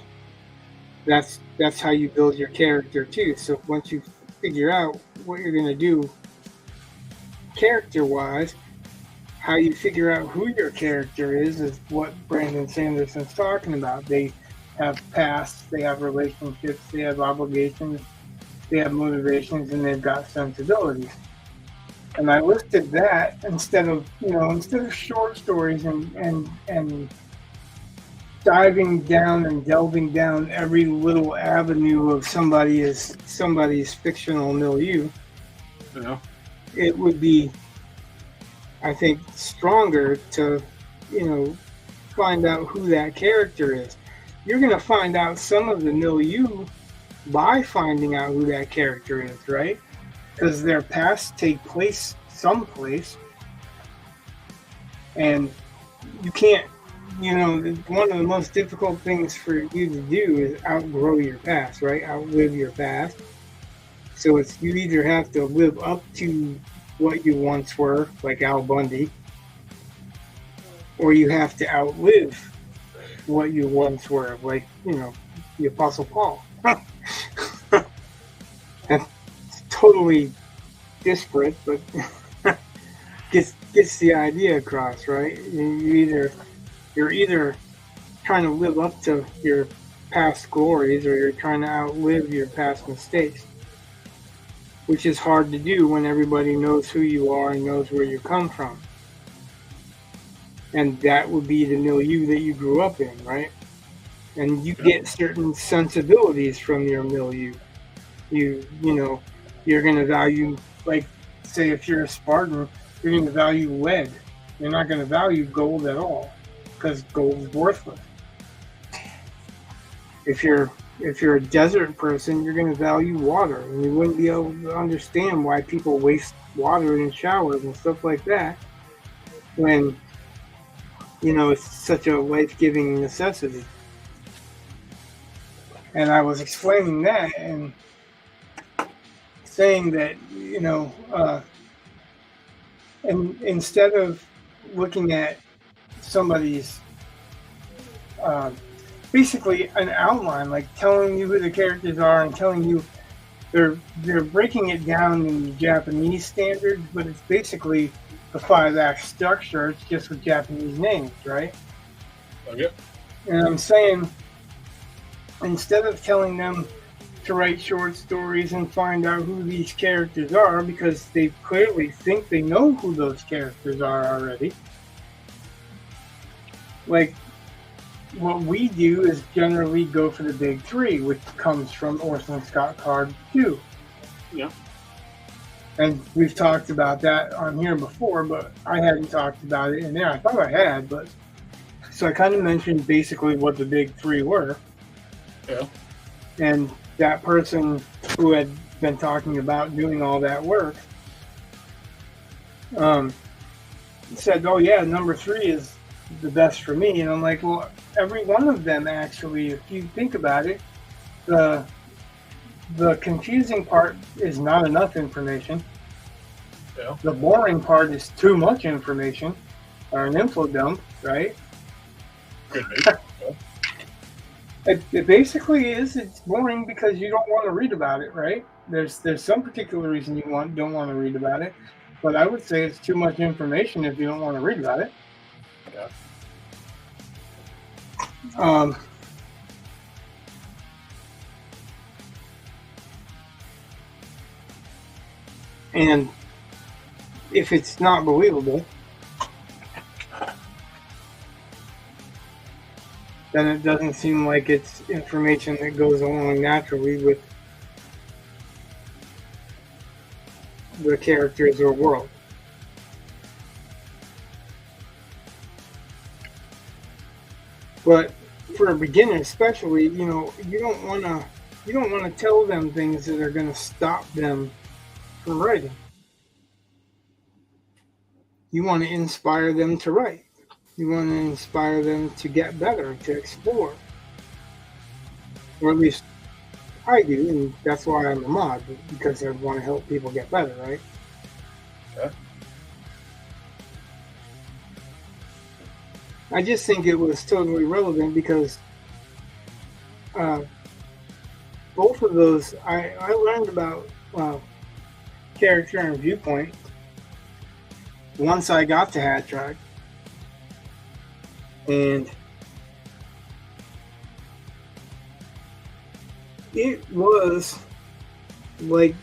That's how you build your character too. So once you figure out what you're going to do character-wise, how you figure out who your character is what Brandon Sanderson's talking about. They have pasts, they have relationships, they have obligations, they have motivations, and they've got sensibilities. And I listed that instead of short stories and diving down and delving down every little avenue of somebody's fictional milieu. Yeah. It would be, I think, stronger to, find out who that character is. You're going to find out some of the milieu by finding out who that character is, right? Because their pasts take place someplace, and you can't, one of the most difficult things for you to do is outgrow your past, right? Outlive your past. So you either have to live up to what you once were, like Al Bundy, or you have to outlive what you once were, like, the Apostle Paul. That's totally disparate, but gets the idea across, right? You're either trying to live up to your past glories, or you're trying to outlive your past mistakes, which is hard to do when everybody knows who you are and knows where you come from. And that would be the milieu that you grew up in, right? And you get certain sensibilities from your milieu. You're going to value, like, say if you're a Spartan, you're going to value lead. You're not going to value gold at all, because gold is worthless. If you're a desert person, you're going to value water, and you wouldn't be able to understand why people waste water in showers and stuff like that when, it's such a life-giving necessity. And I was explaining that and saying that, and instead of looking at somebody's basically an outline, like telling you who the characters are and telling you they're breaking it down in the Japanese standard, but it's basically the 5-act structure. It's just with Japanese names, right? Okay. And I'm saying, instead of telling them to write short stories and find out who these characters are, because they clearly think they know who those characters are already, like, what we do is generally go for the big three, which comes from Orson Scott Card 2. Yeah. And we've talked about that on here before, but I hadn't talked about it in there. I thought I had, but so I kind of mentioned basically what the big three were. Yeah. And that person who had been talking about doing all that work said, "Oh yeah, number 3 is the best for me." And I'm like, well, every one of them, actually, if you think about it, the confusing part is not enough information. Yeah. The boring part is too much information, or an info dump, right? Could be. It basically is. It's boring because you don't want to read about it, right? There's some particular reason you don't want to read about it, but I would say it's too much information if you don't want to read about it. Yeah. Um, and if it's not believable, then it doesn't seem like it's information that goes along naturally with the characters or world. But for a beginner, especially, you don't want to tell them things that are going to stop them from writing. You want to inspire them to write. You want to inspire them to get better, to explore. Or at least I do, and that's why I'm a mod, because I want to help people get better, right? Yeah. I just think it was totally relevant because both of those, I learned about character and viewpoint once I got to Hat Track. And it was like,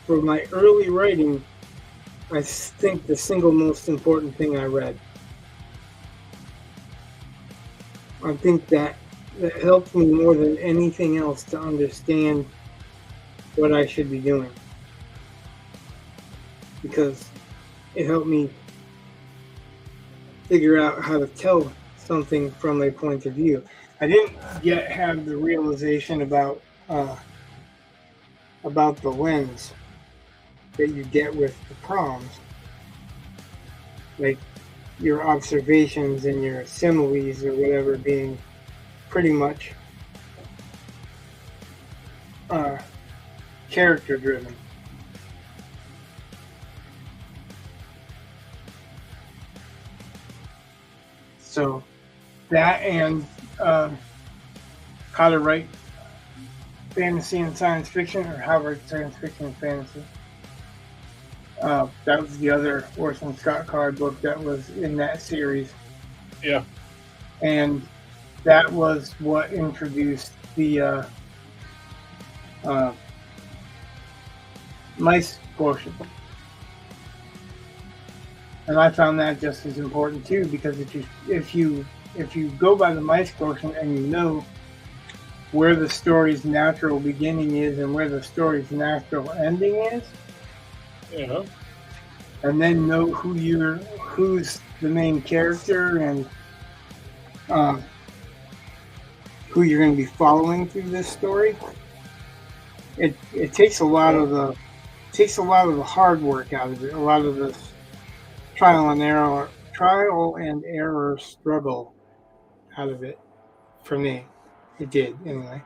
for my early writing, I think the single most important thing I read. I think that helped me more than anything else to understand what I should be doing. Because it helped me figure out how to tell something from a point of view. I didn't yet have the realization about the lens that you get with the proms, like your observations and your similes or whatever being pretty much character driven. So that and how to write fantasy and science fiction, or how to write science fiction and fantasy. That was the other Orson Scott Card book that was in that series. Yeah. And that was what introduced the mice quotient. And I found that just as important too, because if you go by the mice quotient and you know where the story's natural beginning is and where the story's natural ending is, Yeah. and then know who's the main character and who you're going to be following through this story, it takes a lot of the hard work out of it, a lot of the trial and error struggle out of it. For me, it did anyway.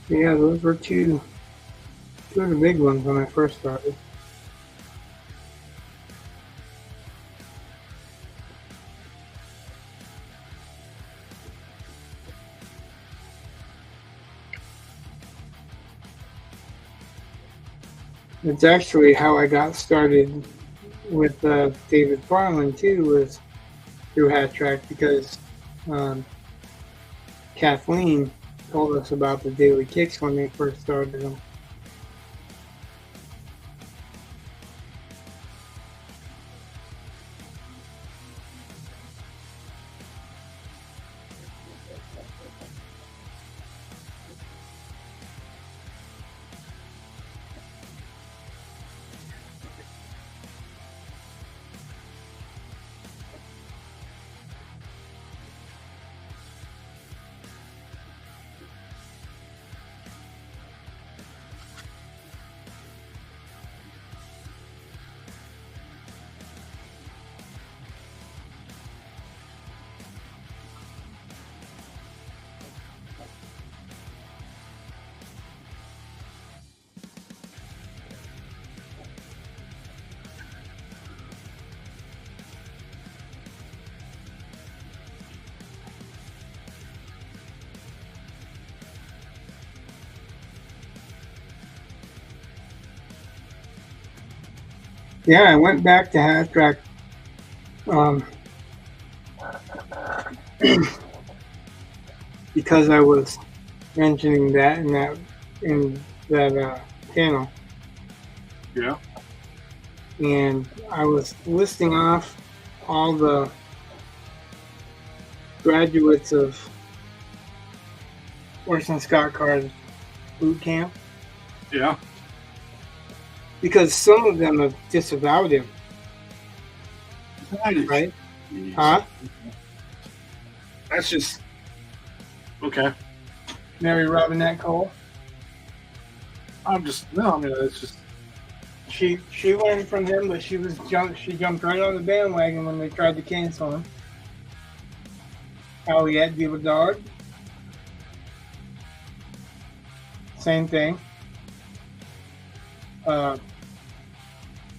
Yeah, those were two of the big ones when I first started. It's actually how I got started with David Farland too, was through Hat Track because um, Kathleen told us about the Daily Kicks when they first started them. Yeah, I went back to Hat Track because I was mentioning that in that channel. Yeah. And I was listing off all the graduates of Orson Scott Card's boot camp. Yeah. Because some of them have disavowed him, right? Huh? That's just Okay. Mary Robinette Cole. I mean, it's just. She learned from him, but she jumped right on the bandwagon when they tried to cancel him. Aliette Dog. Same thing.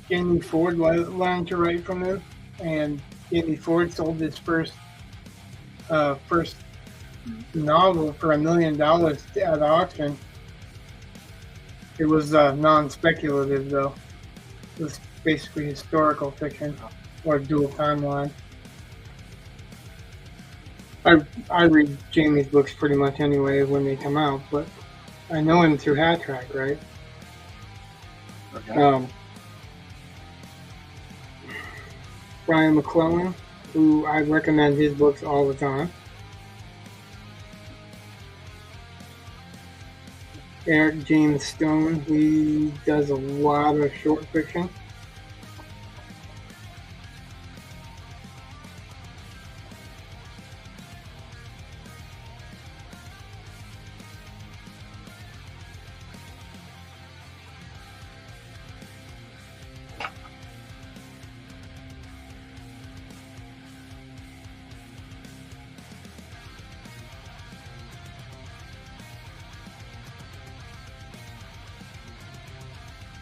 Jamie Ford learned to write from him, and Jamie Ford sold his first novel for $1 million at auction. It was non-speculative, though. It was basically historical fiction or dual timeline. I read Jamie's books pretty much anyway when they come out, but I know him through Hat Track, right? Okay. Brian McClellan, who I recommend his books all the time. Eric James Stone, he does a lot of short fiction.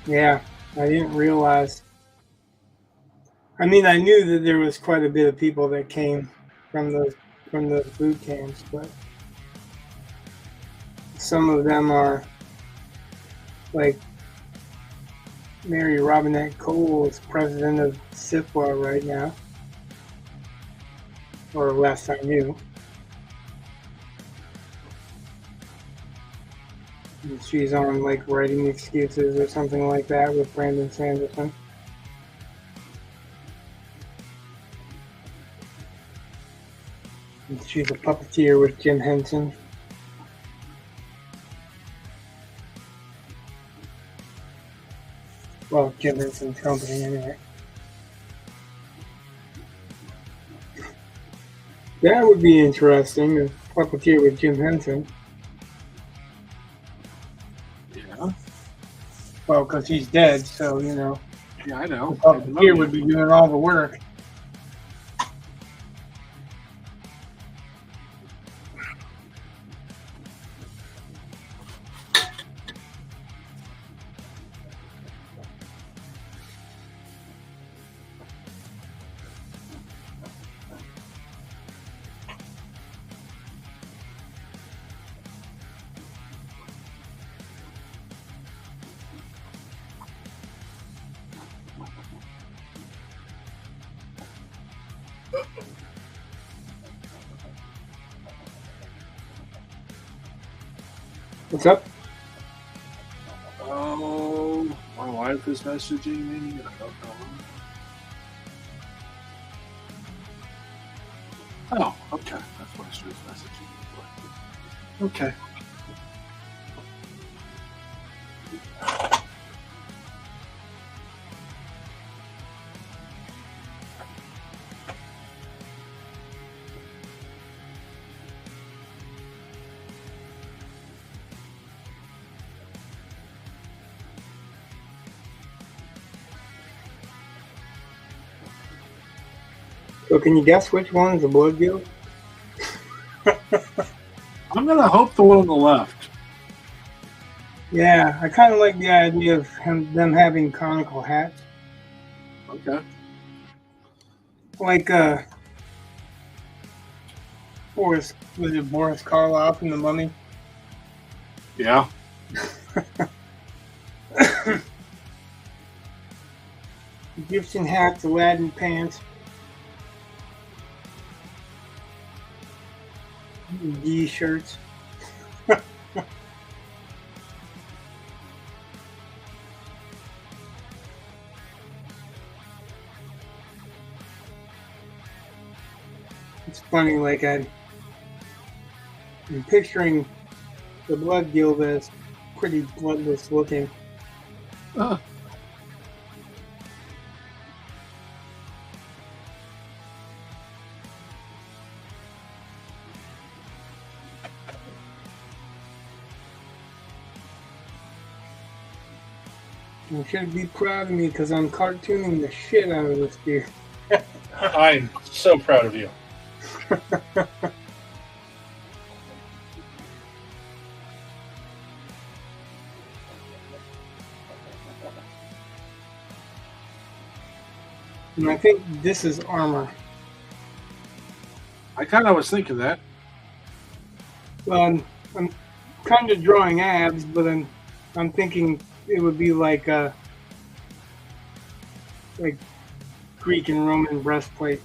Yeah, I didn't realize. I mean, I knew that there was quite a bit of people that came from those boot camps, but some of them are like Mary Robinette Cole is president of SIPLA right now, or last I knew. She's on like writing excuses or something like that with Brandon Sanderson. And she's a puppeteer with Jim Henson. Well, Jim Henson's company anyway. That would be interesting, a puppeteer with Jim Henson. Yeah. Well, because he's dead, so, you know. Yeah, I know. The puppeteer would be doing all the work. What's up? Oh, my wife is messaging me. I don't know. Oh, okay. That's why she was messaging me. Okay. So can you guess which one's the blood deal? I'm gonna hope the one on the left. Yeah, I kind of like the idea of them having conical hats, Okay. like Boris Karloff in The Mummy? Yeah. Egyptian hats, Aladdin pants, G shirts. It's funny, like I'm picturing the blood guild as pretty bloodless looking. Uh, You should be proud of me because I'm cartooning the shit out of this deer. I'm so proud of you. And I think this is armor. I kind of was thinking that. Well, I'm kind of drawing abs, but I'm thinking it would be like Greek and Roman breastplate.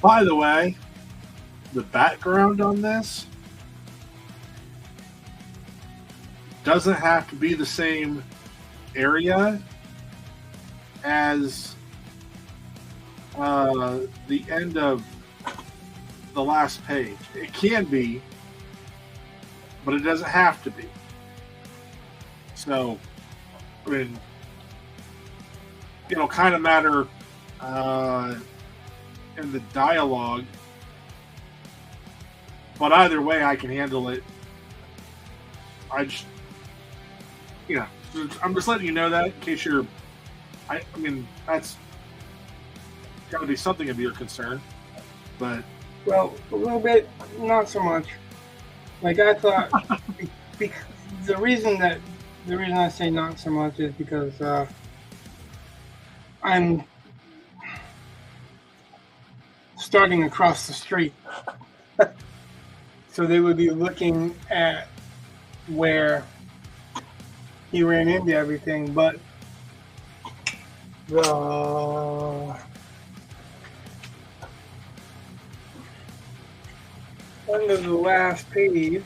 By the way, the background on this doesn't have to be the same area as the end of the last page. It can be, but it doesn't have to be. So, I mean, it'll kind of matter in the dialogue, but either way, I can handle it. I'm just letting you know that in case you're. I mean, that's got to be something of your concern, but Well, a little bit, not so much. Like I thought, because the reason I say not so much is because I'm starting across the street, so they would be looking at where he ran into everything, but the end of the last page,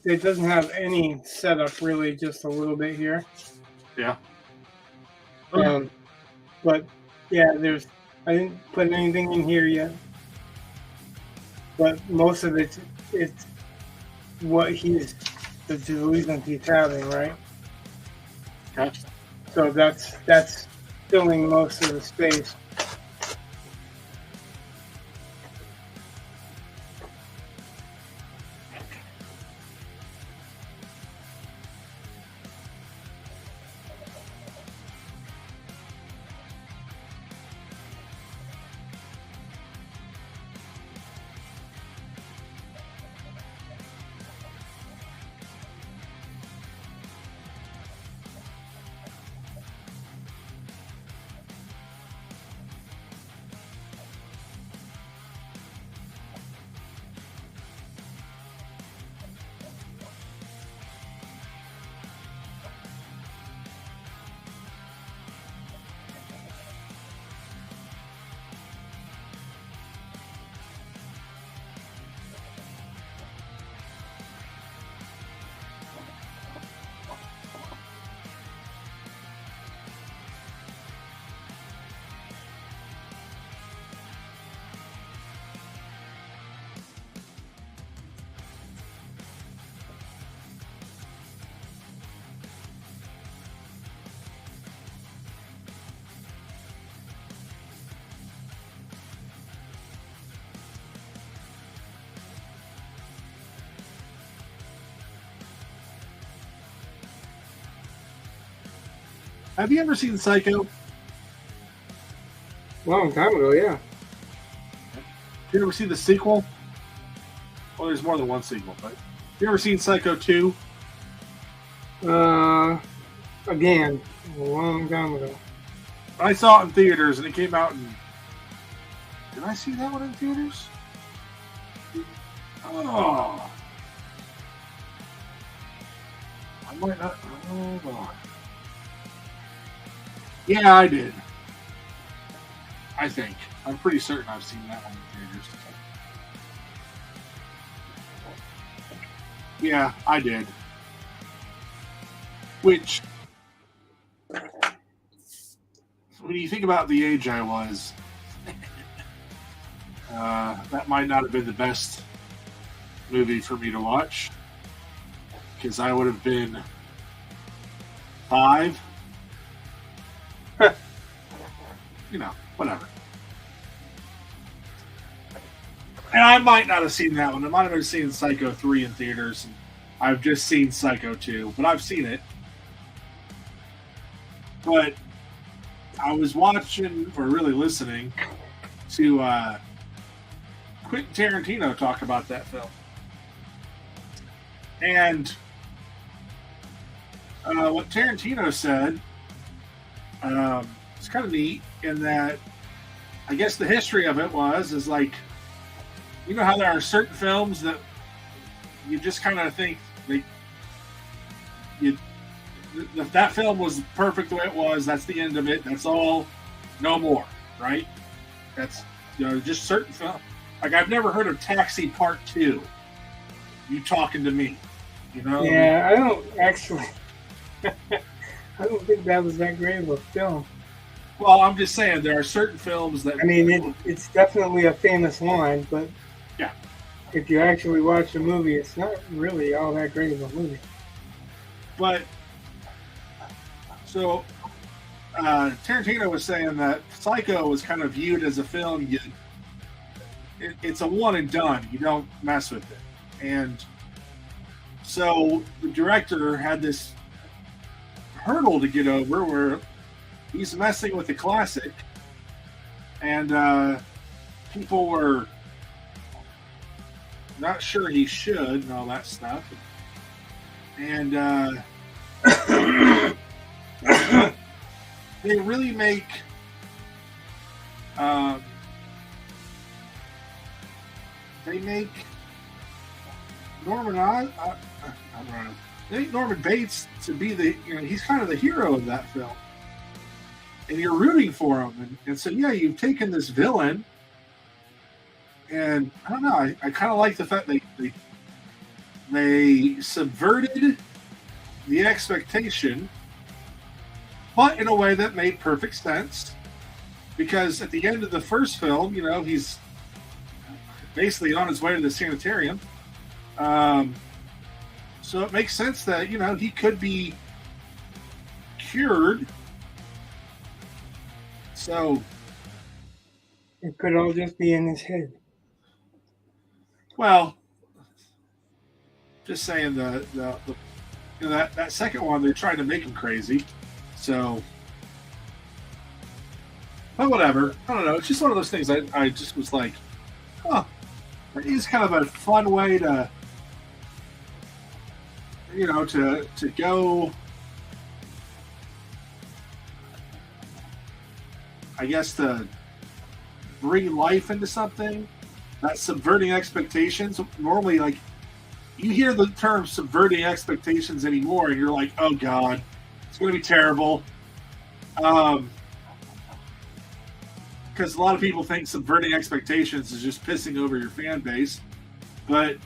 it doesn't have any setup really, just a little bit here. yeah. But yeah, I didn't put anything in here yet, but most of it's what the delusions he's having, right? Okay. So that's filling most of the space. Have you ever seen Psycho? Long time ago, yeah. You ever see the sequel? Well, there's more than one sequel, but you ever seen Psycho 2? Again, a long time ago. I saw it in theaters, and it came out in. Did I see that one in theaters? Oh, I might not. Hold on. Yeah, I did. I think. I'm pretty certain I've seen that one in theaters. Yeah, I did. Which, when you think about the age I was, that might not have been the best movie for me to watch, because I would have been 5. You know, whatever. And I might not have seen that one. I might have been seeing Psycho 3 in theaters. And I've just seen Psycho 2, but I've seen it. But I was watching, or really listening, to Quentin Tarantino talk about that film. And what Tarantino said, it's kind of neat in that I guess the history of it is like, you know how there are certain films that you just kind of think that film was perfect the way it was. That's the end of it. That's all. No more, right? That's just certain film. Like I've never heard of Taxi Part 2. You talking to me, Yeah, I don't actually. I don't think that was that great of a film. Well, I'm just saying there are certain films that. I mean, it's definitely a famous line, but yeah, if you actually watch the movie, it's not really all that great of a movie. But so Tarantino was saying that Psycho was kind of viewed as a film. It's a one and done. You don't mess with it, and so the director had this hurdle to get over where he's messing with the classic, and people were not sure he should and all that stuff. And they really make they make Norman Bates to be he's kind of the hero of that film, and you're rooting for him, and so yeah, you've taken this villain, and I don't know, I kind of like the fact they subverted the expectation, but in a way that made perfect sense, because at the end of the first film, he's basically on his way to the sanitarium. So it makes sense that, he could be cured. So it could all just be in his head. Well, just saying that second one, they're trying to make him crazy. So, but whatever. I don't know. It's just one of those things I just was like, oh, it's kind of a fun way to, to go, I guess, to bring life into something. Not subverting expectations. Normally, like, you hear the term subverting expectations anymore, and you're like, oh, God, it's going to be terrible. Because a lot of people think subverting expectations is just pissing over your fan base. But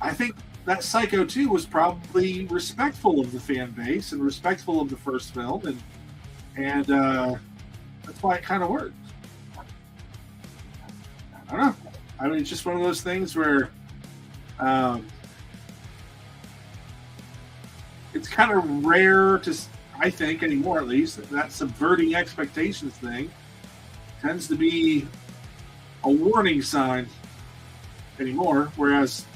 I think that Psycho 2 was probably respectful of the fan base and respectful of the first film, and that's why it kind of worked. I don't know. I mean, it's just one of those things where it's kind of rare to, I think, anymore at least, that subverting expectations thing tends to be a warning sign anymore, whereas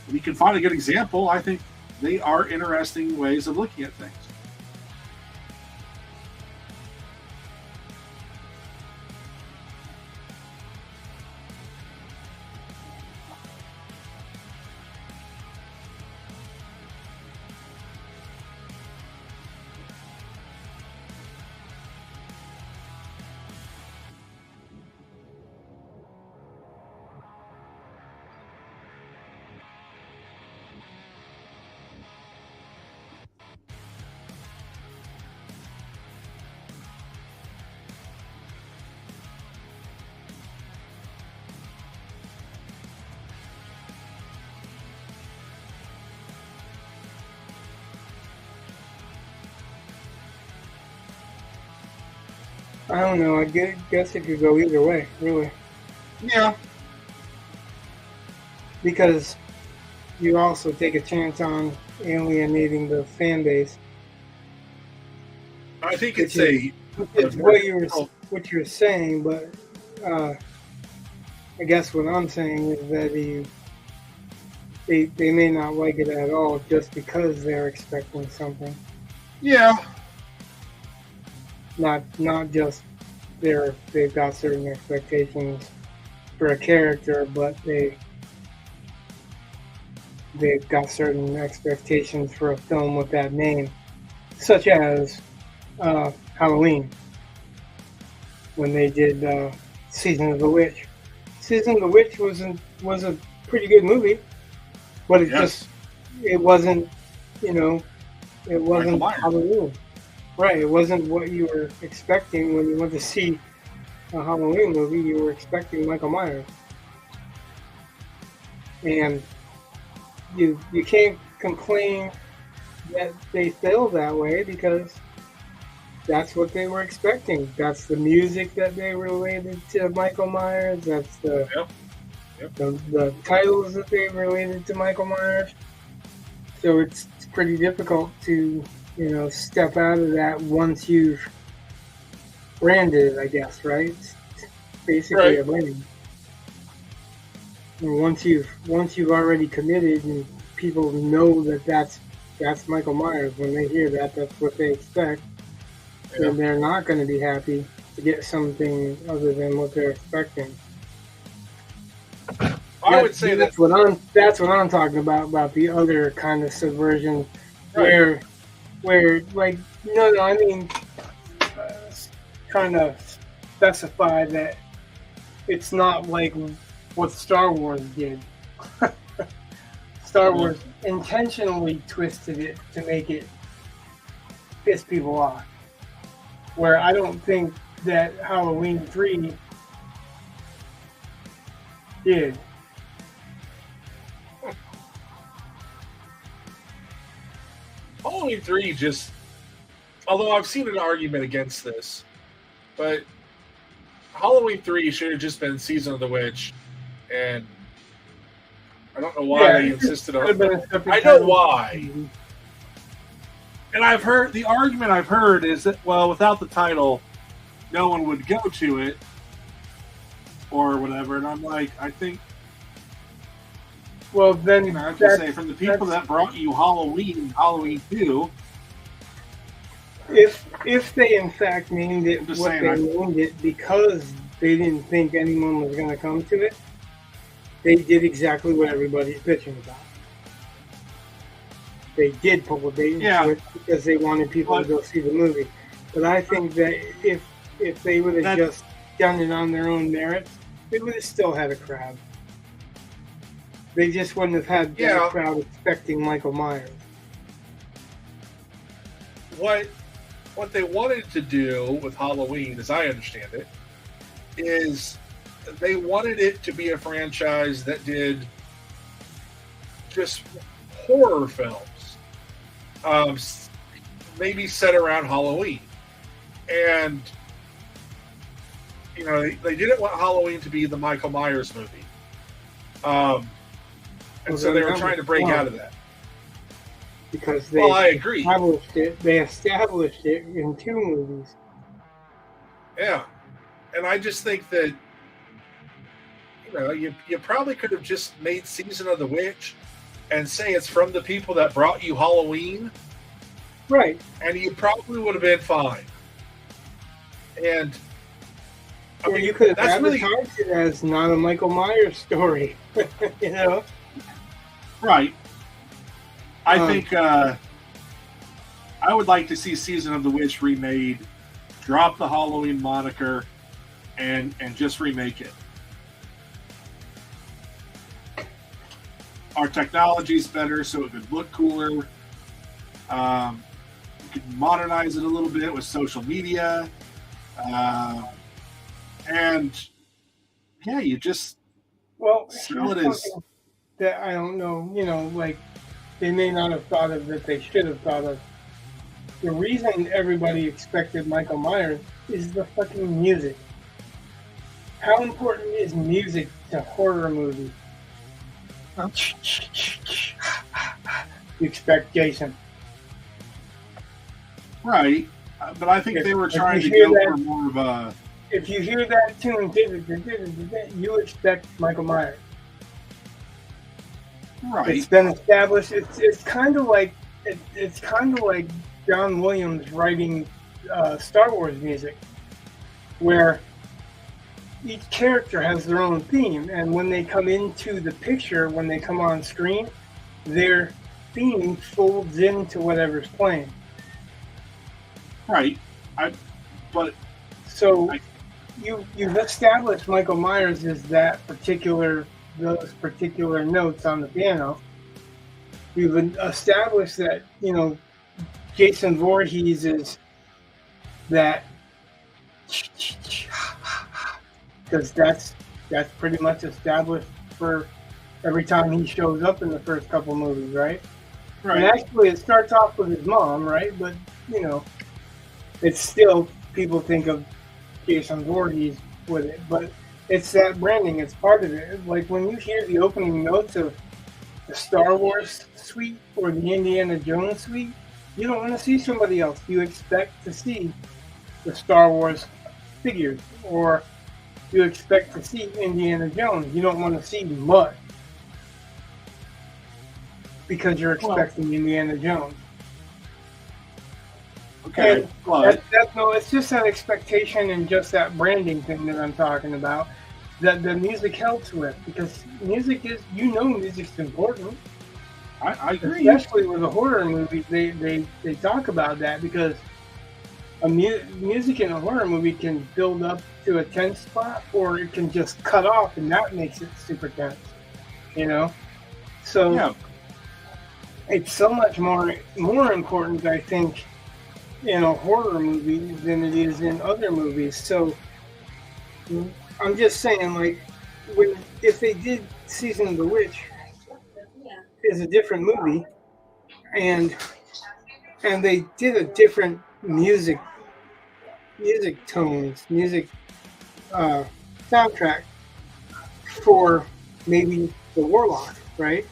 if you can find a good example, I think they are interesting ways of looking at things. I don't know. I guess it could go either way, really. Yeah. Because you also take a chance on alienating the fan base. I think it's what you're saying, but I guess what I'm saying is that they may not like it at all just because they're expecting something. Yeah. Not just they've got certain expectations for a character, but they've got certain expectations for a film with that name, such as Halloween, when they did Season of the Witch. Season of the Witch was a pretty good movie, but it wasn't, It wasn't Halloween. Right, it wasn't what you were expecting when you went to see a Halloween movie. You were expecting Michael Myers. And you can't complain that they failed that way because that's what they were expecting. That's the music that they related to Michael Myers. That's the the titles that they related to Michael Myers. So it's pretty difficult to, step out of that once you've branded it, I guess, right? It's basically a brand. And once you've already committed and people know that that's Michael Myers, when they hear that, that's what they expect. And they're not going to be happy to get something other than what they're expecting. I would say that's what I'm talking about the other kind of subversion, where like I mean, trying to specify that it's not like what Star Wars did. Star Wars intentionally twisted it to make it piss people off. Where I don't think that Halloween 3 did. Halloween 3 just, although I've seen an argument against this, but Halloween 3 should have just been Season of the Witch, and I don't know why they insisted on it. I know why. And I've heard, the argument I've heard is that, well, without the title, no one would go to it, or whatever, and I'm like, I think, well, then I have to say, from the people that brought you Halloween 2, if they in fact named it what they named it because they didn't think anyone was going to come to it, they did exactly what everybody's bitching about. They did pull a bait into it because they wanted people to go see the movie. But I think that if they would have just done it on their own merits, they would have still had a crowd. They just wouldn't have had that crowd expecting Michael Myers. What they wanted to do with Halloween, as I understand it, is they wanted it to be a franchise that did just horror films, maybe set around Halloween. And, they didn't want Halloween to be the Michael Myers movie. And so they were trying to break out of that. Because they I agree. They established it in 2 movies. Yeah. And I just think that, you probably could have just made Season of the Witch and say it's from the people that brought you Halloween. Right. And you probably would have been fine. And you could have advertised it as not a Michael Myers story. Right. I think I would like to see Season of the Witch remade, drop the Halloween moniker, and just remake it. Our technology's better, so it could look cooler. You could modernize it a little bit with social media. And you just sell it as that I don't know, like they may not have thought of that they should have thought of. The reason everybody expected Michael Myers is the fucking music. How important is music to horror movies? You expect Jason. Right. But I think they were trying to go for more of a... If you hear that tune, you expect Michael Myers. Right. It's been established. It's kind of like John Williams writing Star Wars music, where each character has their own theme, and when they come into the picture, when they come on screen, their theme folds into whatever's playing. Right. You've established Michael Myers as those particular notes on the piano. You've established that Jason Voorhees is that, because that's pretty much established for every time he shows up in the first couple movies, right? Right. And actually, it starts off with his mom, right? But it's still, people think of Jason Voorhees with it, but it's that branding. It's part of it. Like when you hear the opening notes of the Star Wars suite or the Indiana Jones suite, you don't want to see somebody else. You expect to see the Star Wars figures, or you expect to see Indiana Jones. You don't want to see mud because you're expecting Indiana Jones. Okay. No, it's just that expectation and just that branding thing that I'm talking about that the music helps with, because music is, music's important. I agree. Especially with a horror movie, they talk about that, because music in a horror movie can build up to a tense spot, or it can just cut off, and that makes it super tense. So Yeah. It's so much more important, I think, in a horror movie than it is in other movies. So I'm just saying, like, if they did Season of the Witch is a different movie, and they did a different music tones, soundtrack for maybe the Warlock, right?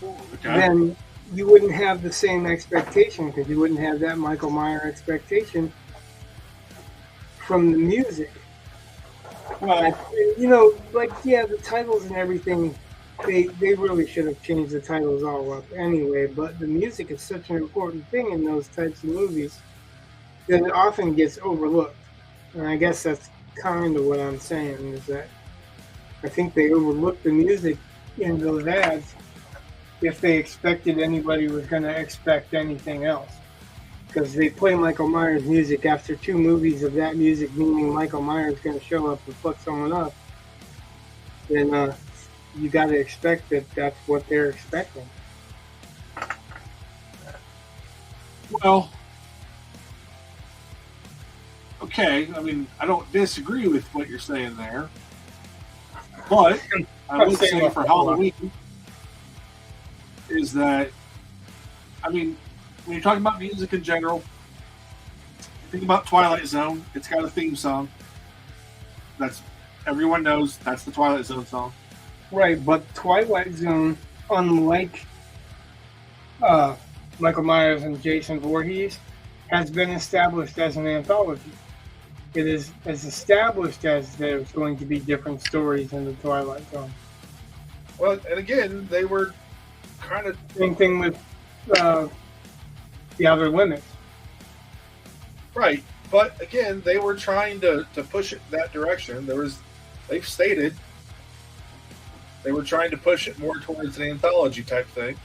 Okay. Then you wouldn't have the same expectation, because you wouldn't have that Michael Myers expectation from the music. Well, the titles and everything, they really should have changed the titles all up anyway, but the music is such an important thing in those types of movies that it often gets overlooked. And I guess that's kind of what I'm saying, is that I think they overlooked the music in those ads if they expected anybody was going to expect anything else. Because they play Michael Myers music after 2 movies of that music, meaning Michael Myers is going to show up and fuck someone up, then you got to expect that that's what they're expecting. Well, okay. I mean, I don't disagree with what you're saying there, but I would say for Halloween is that, I mean, when you're talking about music in general, think about Twilight Zone. It's got a theme song. Everyone knows that's the Twilight Zone song. Right, but Twilight Zone, unlike Michael Myers and Jason Voorhees, has been established as an anthology. It is as established as there's going to be different stories in the Twilight Zone. Well, and again, they were kind of... Same thing with The Outer Limits. Right, but again, they were trying to push it that direction. They've stated they were trying to push it more towards an anthology type thing,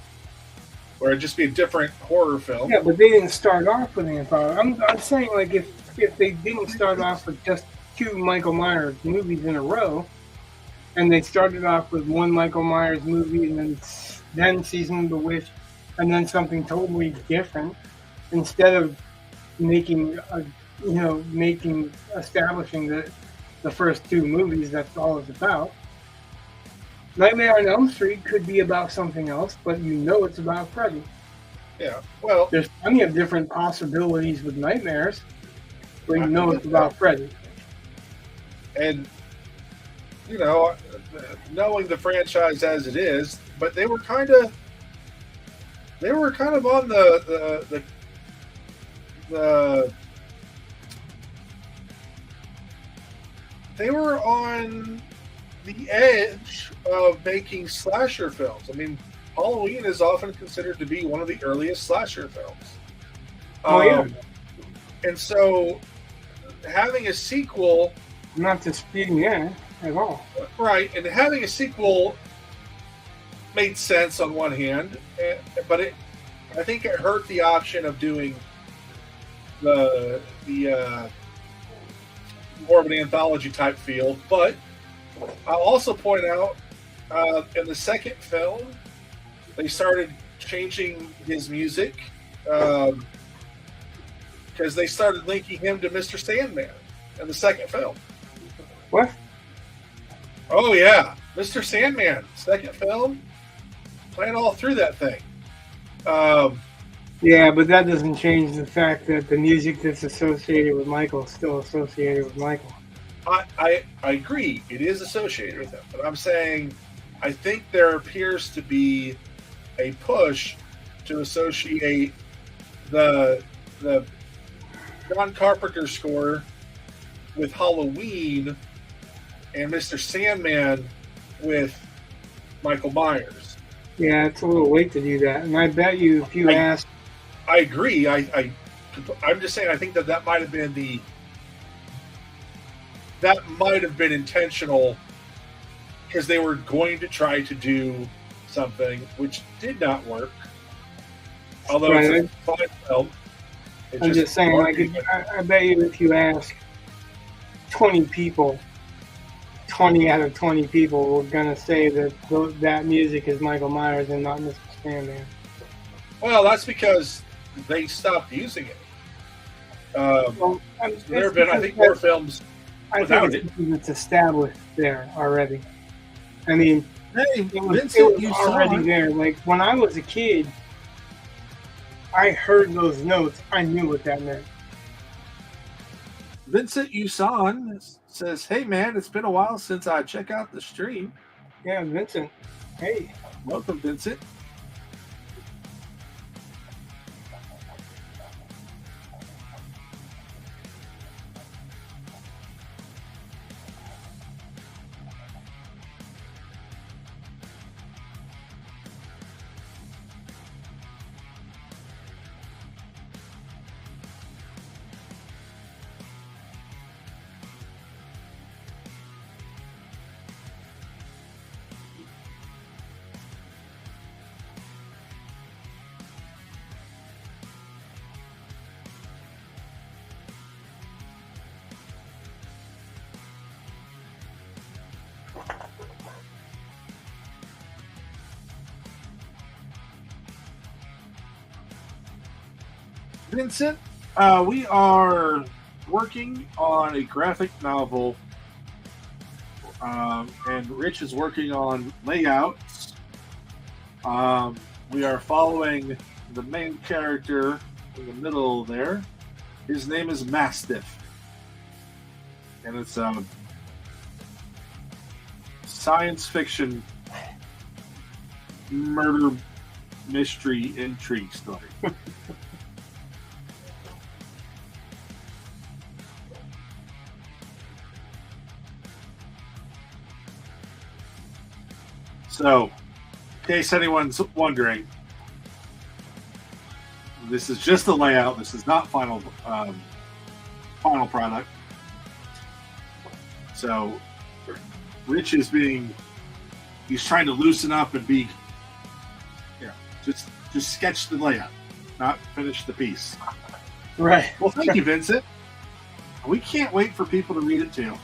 where it'd just be a different horror film. Yeah, but they didn't start off with an anthology. I'm saying, like, if they didn't start off with just 2 Michael Myers movies in a row, and they started off with 1 Michael Myers movie and then Season of the Witch, and then something totally different, instead of establishing the first 2 movies, that's all it's about. Nightmare on Elm Street could be about something else, but it's about Freddy. Yeah, well... There's plenty of different possibilities with Nightmares, but it's about Freddy. And, knowing the franchise as it is, but they were kind of on the they were on the edge of making slasher films. I mean, Halloween is often considered to be one of the earliest slasher films. Yeah. And so having a sequel... Not disputing that at all. Right, and having a sequel made sense on one hand, but I think it hurt the option of doing the more of an anthology type feel. But I'll also point out in the second film, they started changing his music because they started linking him to Mr. Sandman in the second film. What? Oh yeah, Mr. Sandman, second film, playing all through that thing. Yeah, but that doesn't change the fact that the music that's associated with Michael is still associated with Michael. I agree, it is associated with him, but I'm saying I think there appears to be a push to associate the John Carpenter score with Halloween and Mr. Sandman with Michael Myers. Yeah, it's a little late to do that, and I bet you if you ask. I agree. I'm just saying. I think that might have been intentional because they were going to try to do something which did not work. Although it's a fine film. I'm just saying, like, I bet you if you ask 20 people, 20 out of 20 people were going to say that that music is Michael Myers and not Mr. Sandman. Well, that's because they stopped using it. There have been, I think, more films without it. It's established there already. I mean, hey, it was already there. Like, when I was a kid, I heard those notes. I knew what that meant. Vincent Usan says, "Hey man, it's been a while since I check out the stream." Yeah, Vincent. Hey, welcome, Vincent. Vincent, we are working on a graphic novel, and Rich is working on layouts. We are following the main character in the middle there. His name is Mastiff, and it's a science fiction murder mystery intrigue story. So, in case anyone's wondering, this is just the layout. This is not final product. So, Rich is he's trying to loosen up and be, just sketch the layout, not finish the piece. Right. Well, thank you, Vincent. We can't wait for people to read it too.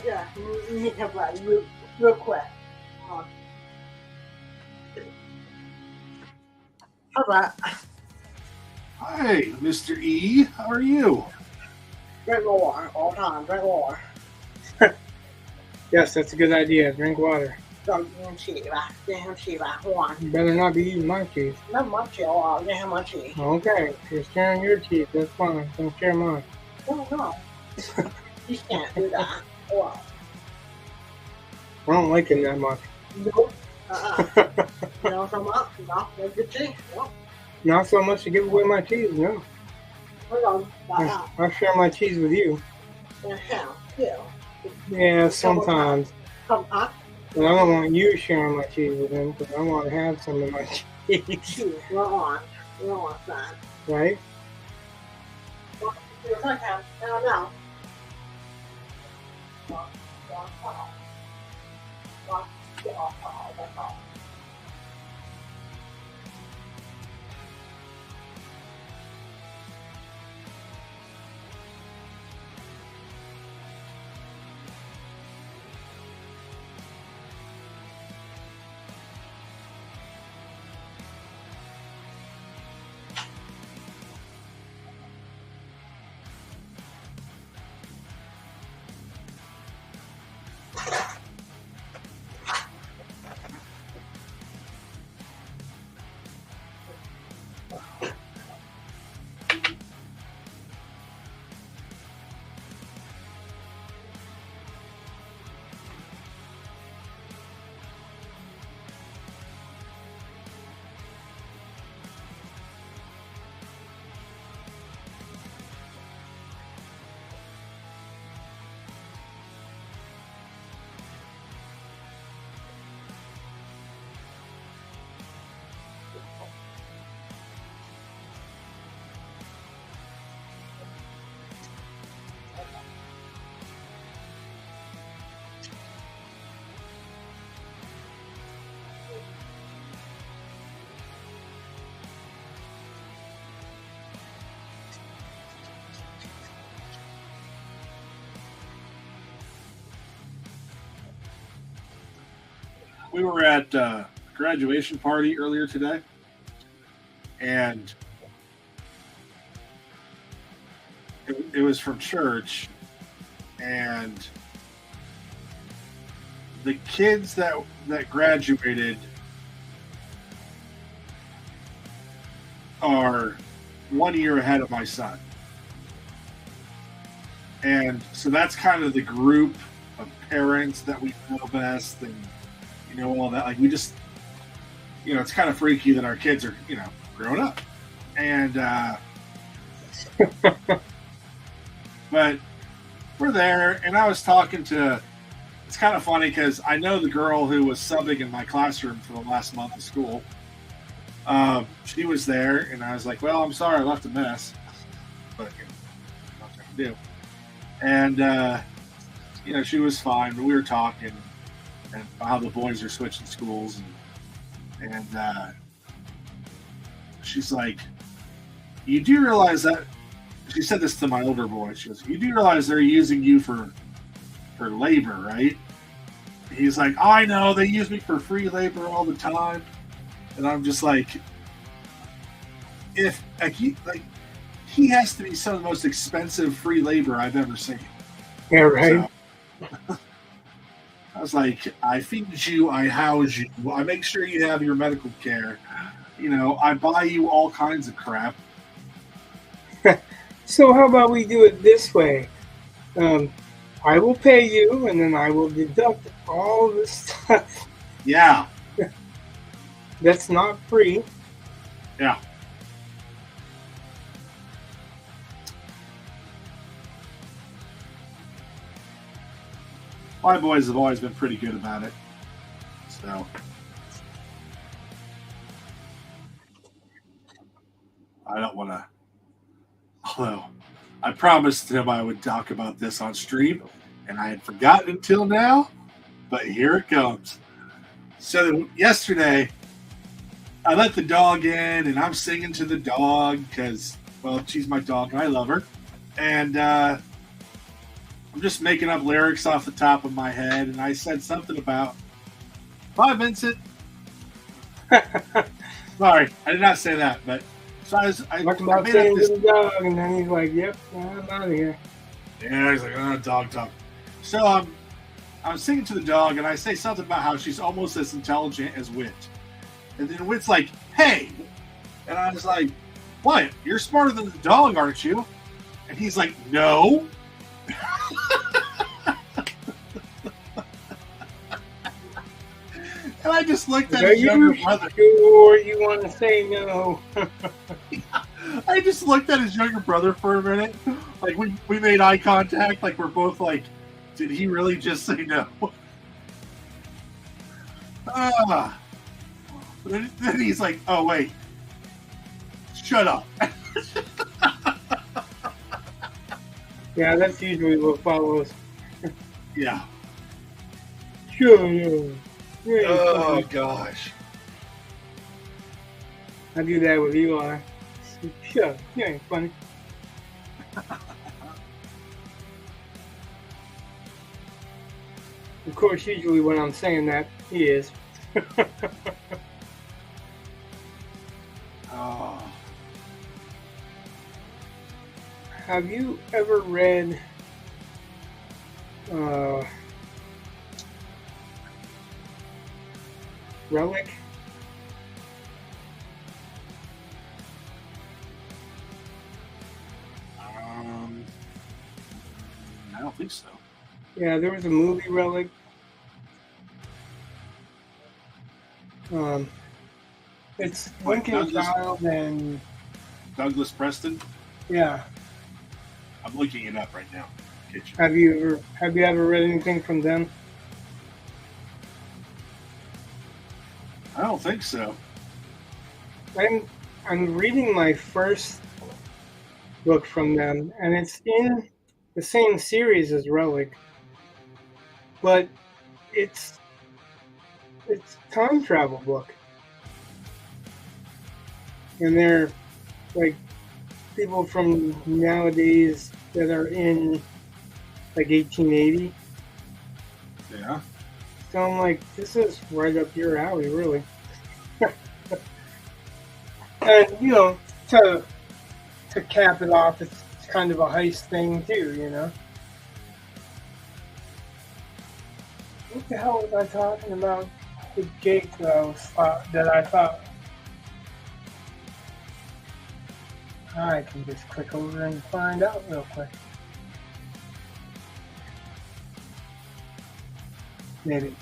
Yeah, you need to write real quick. All right. Hi, Mr. E. How are you? Drink water all the time. Drink water. Yes, that's a good idea. Drink water. Don't cheat, right? Damn cheat, right? One. You better not be eating my cheese. Not much, y'all. Damn much cheat. Okay, if you're sharing your cheese, that's fine. Don't share mine. No. You can't do that. Well, I don't like it that much. no. No, so much. No, no good cheese. No. Not so much to give away my cheese, no. Hold on. I'll share my cheese with you. Yeah. Yeah, sometimes. Sometimes. But I don't want you sharing my cheese with him because I want to have some of my cheese. We're on that. Right? You're okay. No. We were at a graduation party earlier today, and it was from church, and the kids that graduated are 1 year ahead of my son. And so that's kind of the group of parents that we know best, and all that. Like, we just, it's kind of freaky that our kids are, growing up. And, but we're there, and I was talking to, it's kind of funny because I know the girl who was subbing in my classroom for the last month of school. She was there, and I was like, well, I'm sorry I left a mess, but, nothing to do. And, she was fine, but we were talking and how the boys are switching schools, and she's like, you do realize that, she said this to my older boy, she goes, you do realize they're using you for labor, right? He's like, I know, they use me for free labor all the time. And I'm just like, if he has to be some of the most expensive free labor I've ever seen. Yeah, right. So, I was like, I feed you, I house you, I make sure you have your medical care. I buy you all kinds of crap. So how about we do it this way? I will pay you, and then I will deduct all this stuff. Yeah. That's not free. Yeah. My boys have always been pretty good about it. So I don't want to, although I promised him I would talk about this on stream, and I had forgotten until now, but here it comes. So yesterday, I let the dog in, and I'm singing to the dog because, well, she's my dog, and I love her. And I'm just making up lyrics off the top of my head, and I said something about, bye, Vincent. Sorry, I did not say that, but so I talked about saying to the dog, and then he's like, yep, I'm out of here. Yeah, he's like, oh, dog talk. So I'm singing to the dog, and I say something about how she's almost as intelligent as Wit. And then Wit's like, hey. And I was like, what? You're smarter than the dog, aren't you? And he's like, no. And I just looked at his younger brother. Sure you want to say no? I just looked at his younger brother for a minute. Like, we made eye contact. Like, we're both like, did he really just say no? Then he's like, oh, wait. Shut up. Yeah, that's usually what follows. Yeah. Sure, yeah. Yeah, Oh gosh. I do that with Eli. Sure, you ain't funny. Of course, usually when I'm saying that, he is. Oh, Have you ever read Relic? I don't think so. Yeah, there was a movie Relic. It's Lincoln Douglas- Child and Douglas Preston. yeah. I'm looking it up right now. Kitchen. Have you ever read anything from them? I don't think so. I'm reading my first book from them, and it's in the same series as Relic, but it's a time travel book, and they're like people from nowadays that are in like 1880. Yeah. So I'm like, this is right up your alley, really. And you know, to cap it off, it's kind of a heist thing too, you know. What the hell was I talking about? The gate that I thought. I can just click over and find out real quick. Maybe.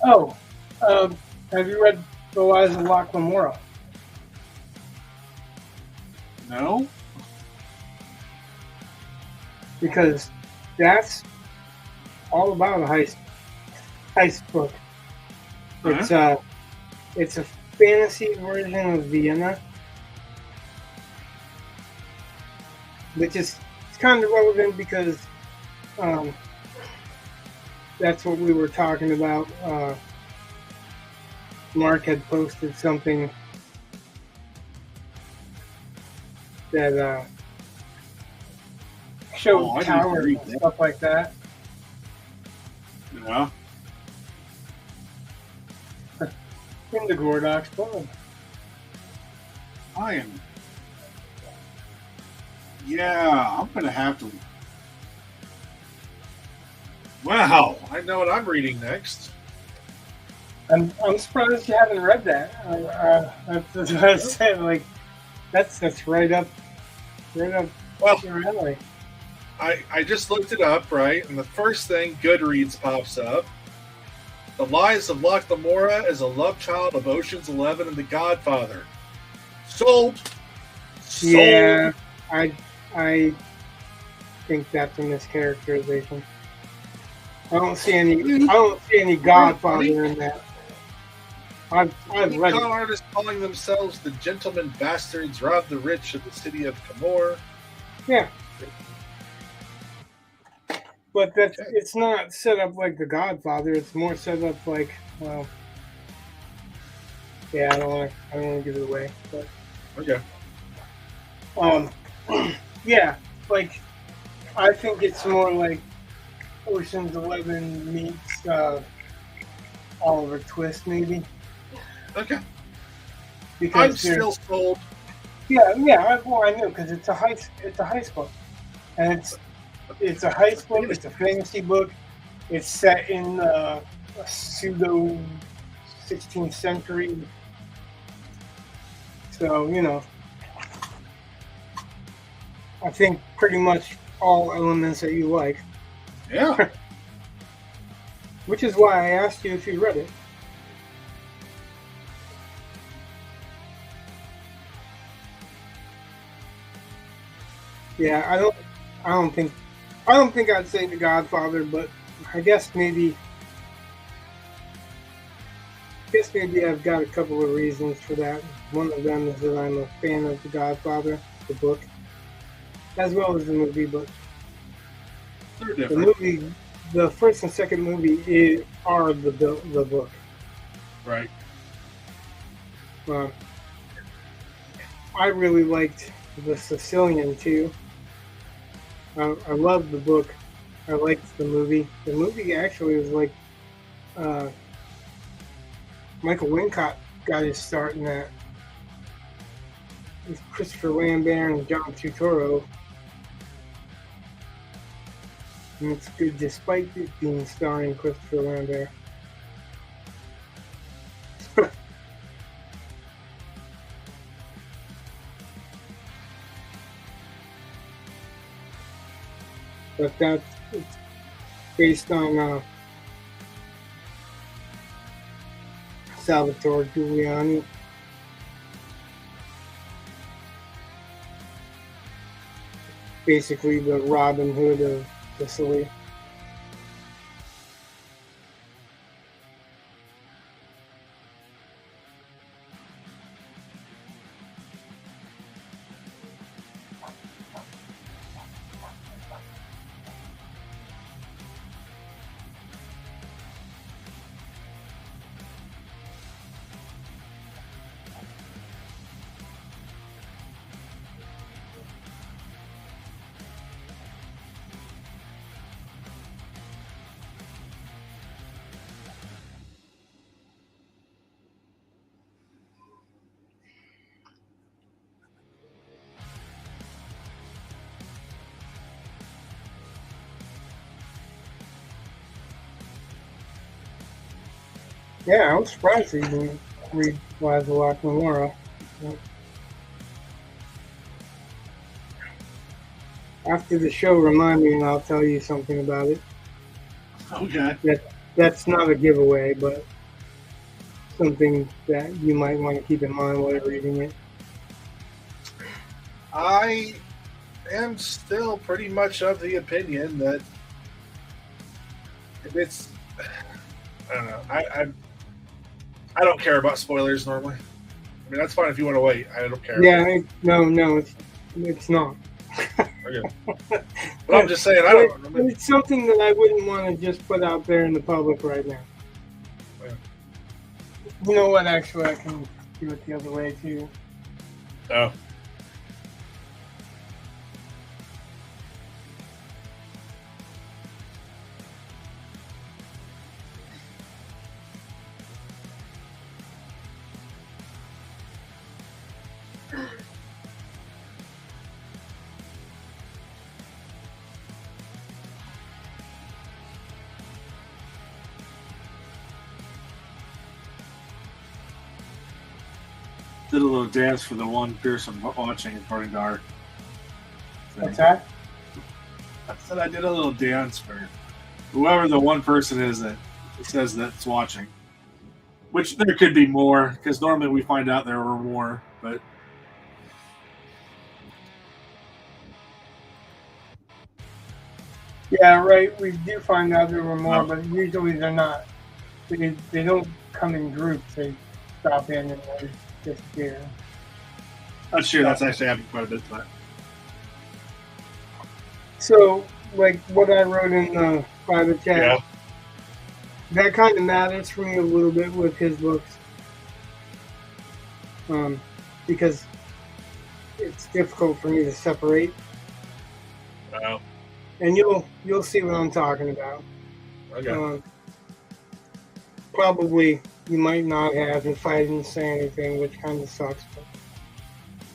Oh, have you read The Lies of Locke Lamora? No. Because that's all about a heist book. It's a fantasy version of Vienna, which is it's kind of relevant because that's what we were talking about. Mark had posted something that showed towers and stuff like that. Yeah. In the Gordox Club. I am. Yeah, I'm gonna have to. Wow, I know what I'm reading next. I'm surprised you haven't read that. That's what I was saying. Like, that's right up Well, your alley. I just looked it up, right? And the first thing Goodreads pops up. The Lies of Locke Lamora is a love child of Ocean's 11 and The Godfather. Sold. Yeah, I think that's a mischaracterization. I don't see any Godfather in that. I've read Con it. artists calling themselves the Gentlemen Bastards rob the rich of the city of Camor. Yeah. But it's not set up like The Godfather. It's more set up like, well, yeah, I don't want to give it away. But Okay. yeah, like I think it's more like Ocean's 11 meets Oliver Twist, maybe. Okay. Because I'm still sold. Yeah. Well, I know because it's a heist book, and it's a heist book. It's a fantasy book. It's set in a pseudo 16th century. So you know, I think pretty much all elements that you like. Yeah. Which is why I asked you if you read it. Yeah, I don't think I'd say The Godfather, but I guess maybe I've got a couple of reasons for that. One of them is that I'm a fan of The Godfather, the book, as well as the movie. But They're the different. the first and second movie are the book. Right. I really liked the Sicilian too. I loved the book. I liked the movie. The movie actually was like Michael Wincott got his start in that. With Christopher Lambert and John Turturro. And it's good despite it being starring Christopher Lambert. But it's based on Salvatore Giuliani. Basically the Robin Hood of Sicily. Yeah, I was surprised he didn't read Lives of Locke Lamora. After the show, remind me and I'll tell you something about it. Okay. That's not a giveaway, but something that you might want to keep in mind while you're reading it. I am still pretty much of the opinion that if it's, I don't know, I don't care about spoilers normally. I mean, that's fine if you want to wait. I don't care. Yeah, no, it's not. Okay. But I'm just saying, I don't. It's something that I wouldn't want to just put out there in the public right now. Yeah. You know what? Actually, I can do it the other way too. Oh. Did a little dance for the one person watching, according to our thing. What's that? I said I did a little dance for whoever the one person is that says that's watching. Which there could be more, because normally we find out there were more, but Yeah, right. We do find out there were more, but usually they're not. They don't come in groups. They stop in and they disappear. that's true. That's actually happened quite a bit to that. So, like what I wrote in the private chat, that kind of matters for me a little bit with his books, because it's difficult for me to separate. Wow. And you'll see what I'm talking about. Okay. Probably you might not have if I didn't say anything, which kind of sucks. But.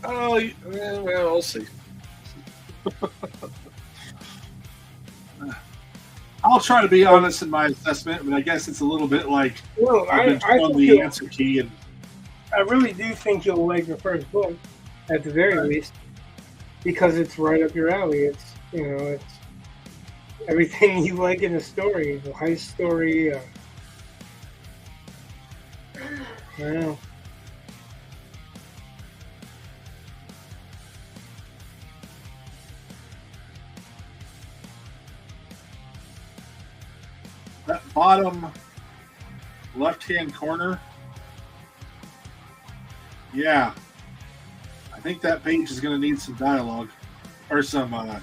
Oh, well, we'll see. I'll try to be honest in my assessment, but I guess it's a little bit like I've been shown the answer key, and I really do think you'll like the first book, at the very least, because it's right up your alley. It's it's everything you like in a story, a heist story. I don't know. that bottom left-hand corner, yeah, I think that page is going to need some dialogue or some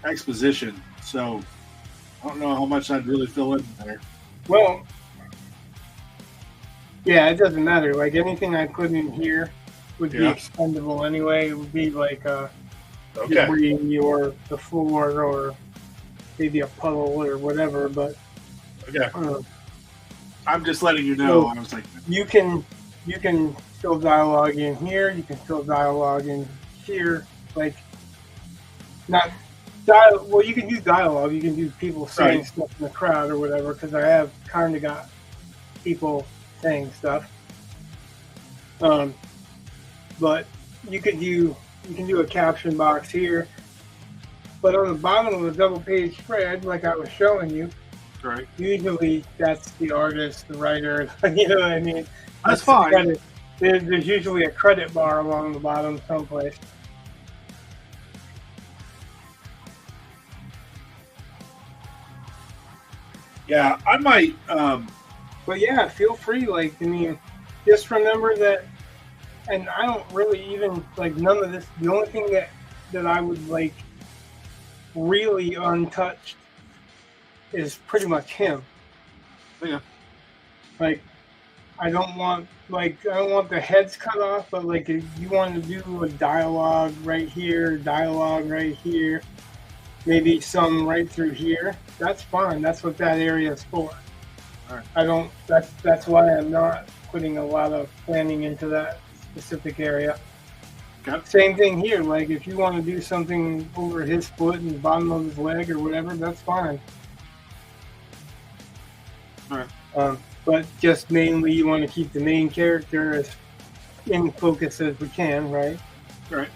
exposition. So I don't know how much I'd really fill in there. Well, yeah, it doesn't matter. Like anything I put in here would be expendable anyway. It would be like debris or the floor or maybe a puddle or whatever. But I'm just letting you know. So I was like, you can fill dialogue in here. You can fill dialogue in here. Like not. Well, you can do dialogue. You can do people saying stuff in the crowd or whatever. Because I have kind of got people saying stuff. But you can do a caption box here. But on the bottom of the double page spread, like I was showing you, usually that's the artist, the writer. You know what I mean? That's fine. There's usually a credit bar along the bottom someplace. Yeah, I might. But yeah, feel free. Like, I mean, just remember that. And I don't really even like none of this. The only thing that I would like really untouched is pretty much him. Yeah. Like, I don't want the heads cut off, but like if you want to do a dialogue right here, maybe some right through here, that's fine. That's what that area is for. All right. I don't. That's why I'm not putting a lot of planning into that specific area. Okay. Same thing here. Like if you want to do something over his foot and the bottom of his leg or whatever, that's fine. All right. But just mainly you want to keep the main character as in focus as we can, right? Right.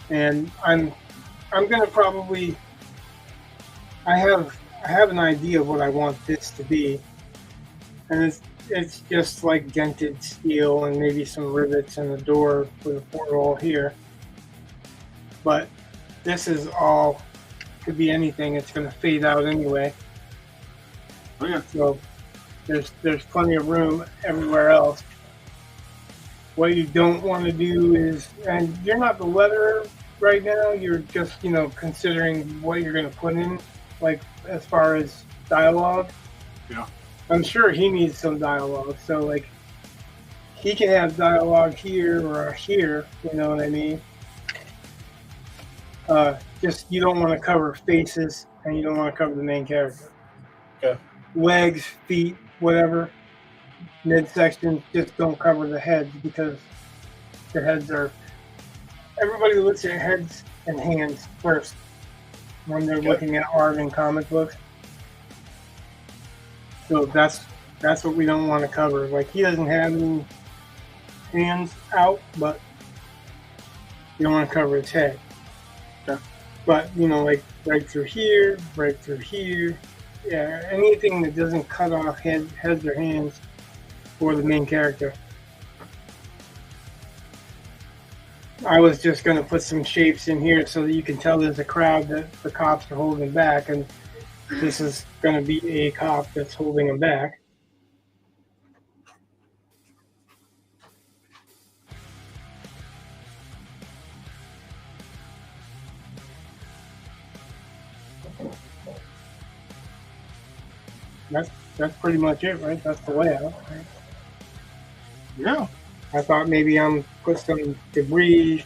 And I'm gonna probably I have an idea of what I want this to be, and it's just like dented steel and maybe some rivets and a door for the portal here. But this is all could be anything. It's gonna fade out anyway. Oh yeah. So there's plenty of room everywhere else. What you don't want to do is, and you're not the letterer right now, you're just, considering what you're going to put in, like as far as dialogue. Yeah. I'm sure he needs some dialogue. So like he can have dialogue here or here, you know what I mean? Just you don't want to cover faces and you don't want to cover the main character. Okay. Legs, feet, whatever. Midsection, just don't cover the heads because the heads are. Everybody looks at heads and hands first when they're looking at art and comic books. So that's what we don't want to cover. Like he doesn't have any hands out, but you don't want to cover his head. Okay. But like right through here. Yeah, anything that doesn't cut off heads or hands for the main character. I was just going to put some shapes in here so that you can tell there's a crowd that the cops are holding back, and this is going to be a cop that's holding them back. That's pretty much it, right? That's the layout, right? Yeah. I thought maybe I'm put some debris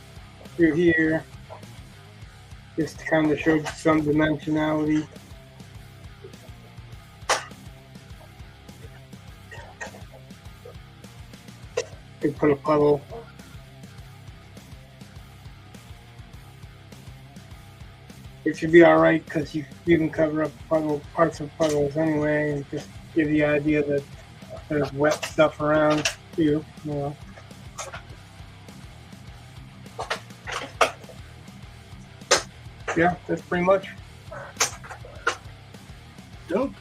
through here just to kind of show some dimensionality. Could put a puddle. It should be all right because you can cover up parts of puddles anyway, and just give the idea that there's wet stuff around you. Yeah, that's pretty much. Dope.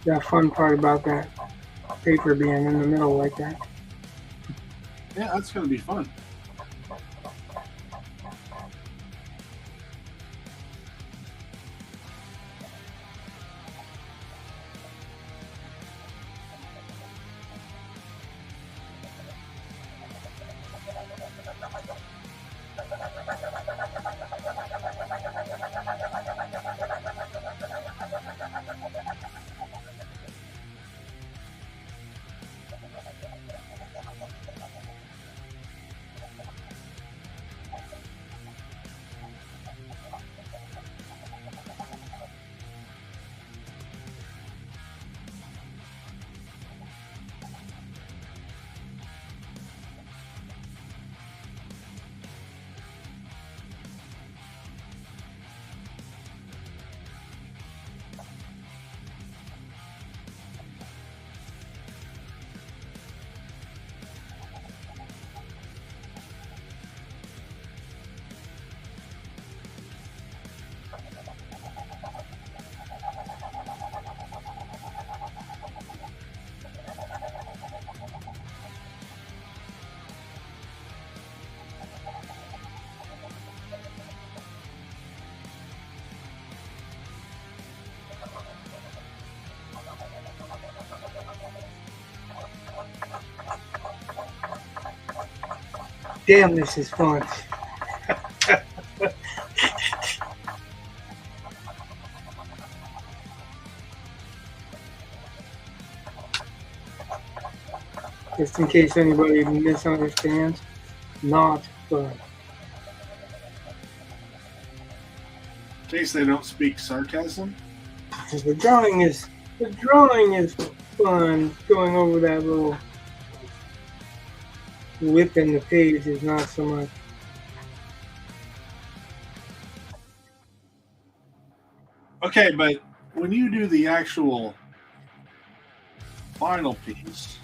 That fun part about that paper being in the middle like that. Yeah, that's going to be fun. Damn, this is fun. Just in case anybody misunderstands, not fun. In case they don't speak sarcasm. The drawing is fun. Going over that little whip in the page is not so much. Okay, but when you do the actual final piece,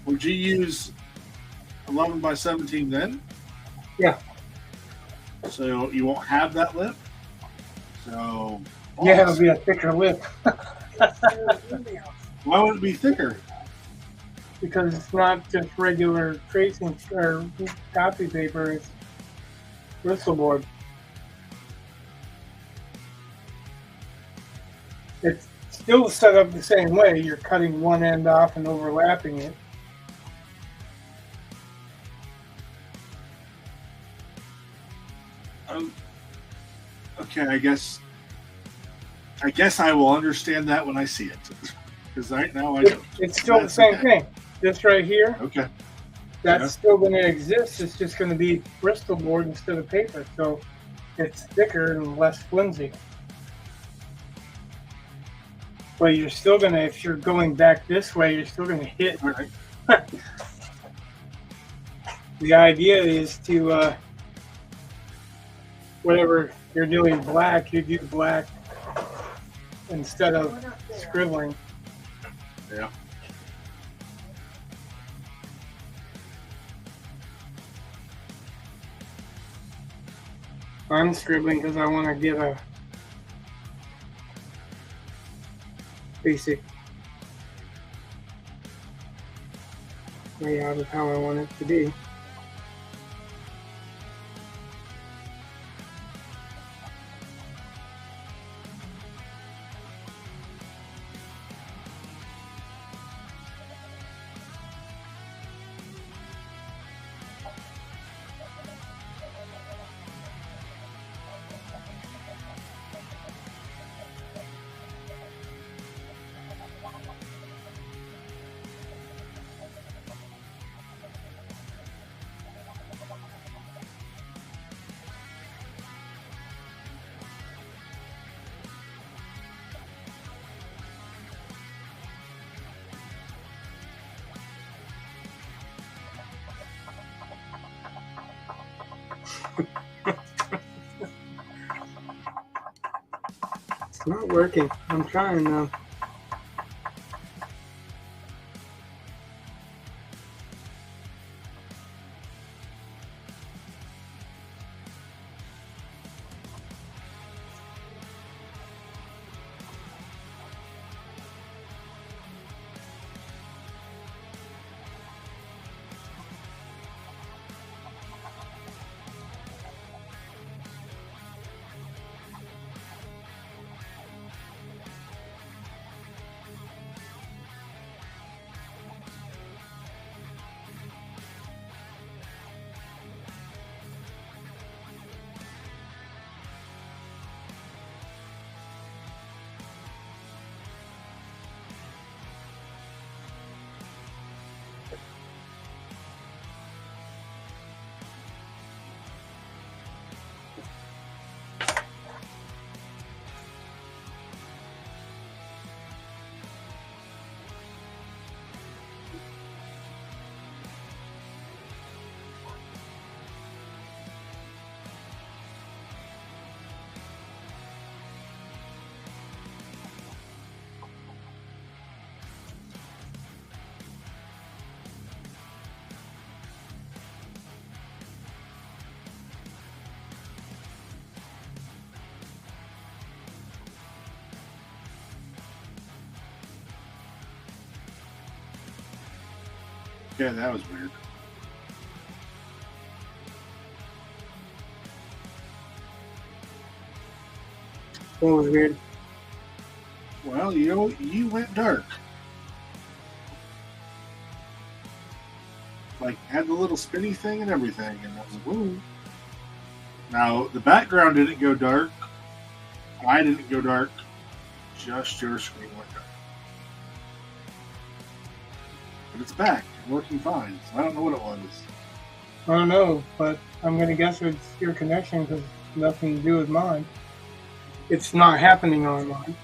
would you use 11 by 17 then? Yeah. So you won't have that lip? So Yeah, it'll be a thicker lip why would it be thicker? because it's not just regular tracing or copy paper. It's Bristol board. It's still set up the same way. You're cutting one end off and overlapping it. Okay, I guess I will understand that when I see it. Because right now I don't. It's still the same thing. This right here, Okay. that's still going to exist. It's just going to be Bristol board instead of paper. So it's thicker and less flimsy. But you're still going to, if you're going back this way, you're still going to hit. All right. The idea is to, whatever you're doing black, you do black instead of scribbling. Yeah. I'm scribbling because I want to get a basic layout of how I want it to be. It's not working. I'm trying now. Yeah, that was weird. That was weird. Well, you went dark. Like, had the little spinny thing and everything, and I was like, whoa. Now, the background didn't go dark. I didn't go dark. Just your screen went dark. But it's back, working fine. So I don't know what it was. I don't know, but I'm going to guess it's your connection because nothing to do with mine. It's not happening on mine.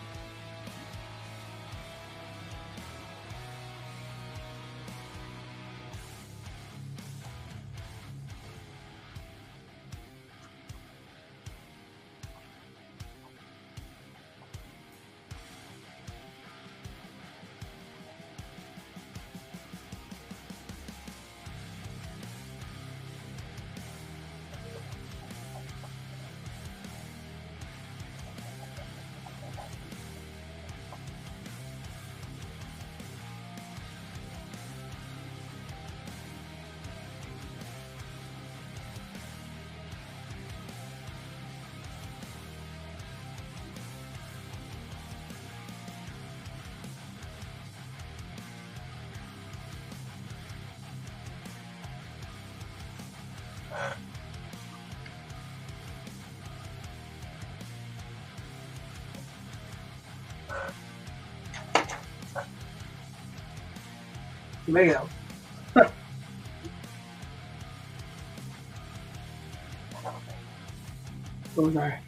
Layout. Okay.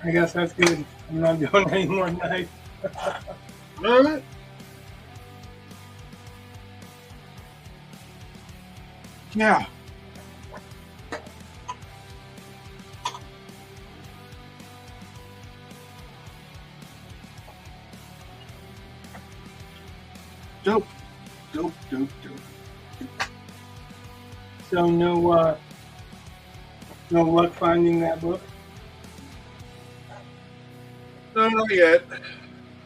I guess that's good. I'm not doing any more tonight. All right. Yeah. Dope. Dope. So no luck finding that book. No, not yet.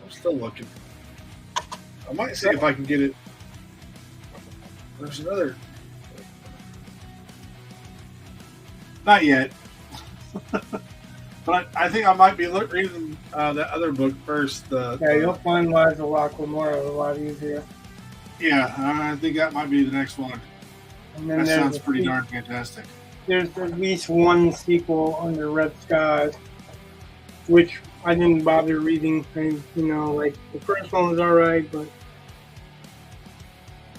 I'm still looking. I might see if I can get it. There's another. Not yet. But I think I might be reading that other book first. Yeah, you'll find Lives of Locke-Lamora a lot easier. Yeah, I think that might be the next one. And then That there's sounds pretty darn fantastic. There's at least one sequel under Red Skies, which I didn't bother reading. Like the first one was alright, but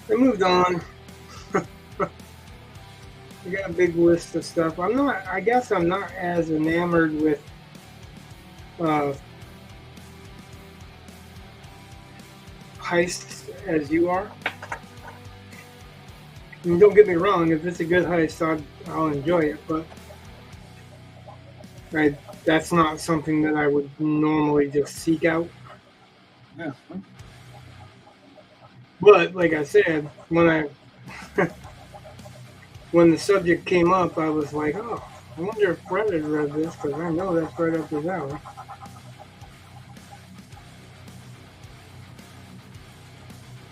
I moved on. I got a big list of stuff. I guess I'm not as enamored with heists as you are. I mean, don't get me wrong, if it's a good heist, I'll enjoy it, but that's not something that I would normally just seek out. Yeah. But like I said, when the subject came up, I was like, oh, I wonder if Brett had read this, because I know that's right up his alley.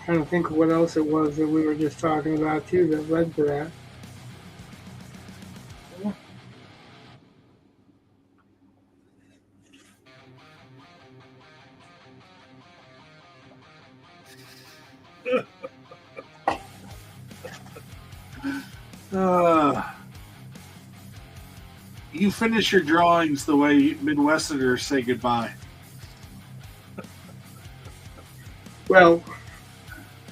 Trying to think of what else it was that we were just talking about too that led to that. You finish your drawings the way Midwesterners say goodbye. Well,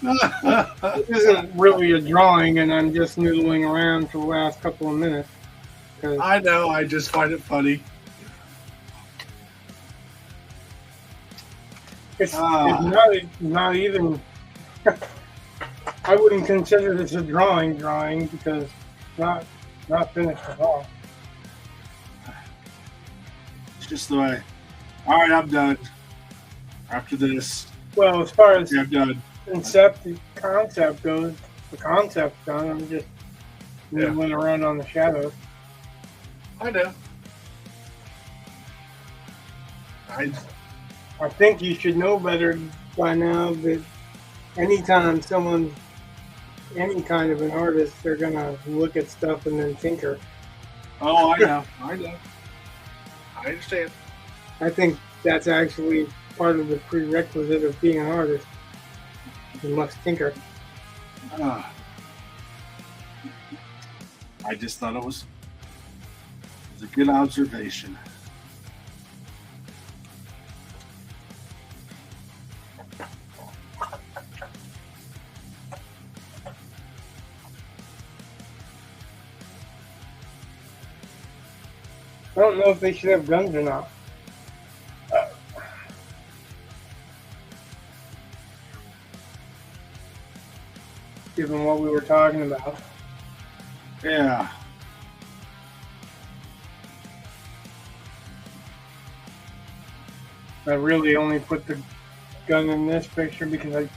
this isn't really a drawing, and I'm just noodling around for the last couple of minutes. I know, I just find it funny. It's not even. I wouldn't consider this a drawing because it's not finished at all. It's just the way. All right, I'm done. After this, Well, as far as I'm done. the concept goes, the concept's done. I'm just noodling around on the shadows. I know. I think you should know better by now that anytime someone's any kind of an artist, they're gonna look at stuff and then tinker. Oh, I know. I know. I understand. I think that's actually part of the prerequisite of being an artist. You must tinker. I just thought it was a good observation. I don't know if they should have guns or not. Given what we were talking about. Yeah. I really only put the gun in this picture because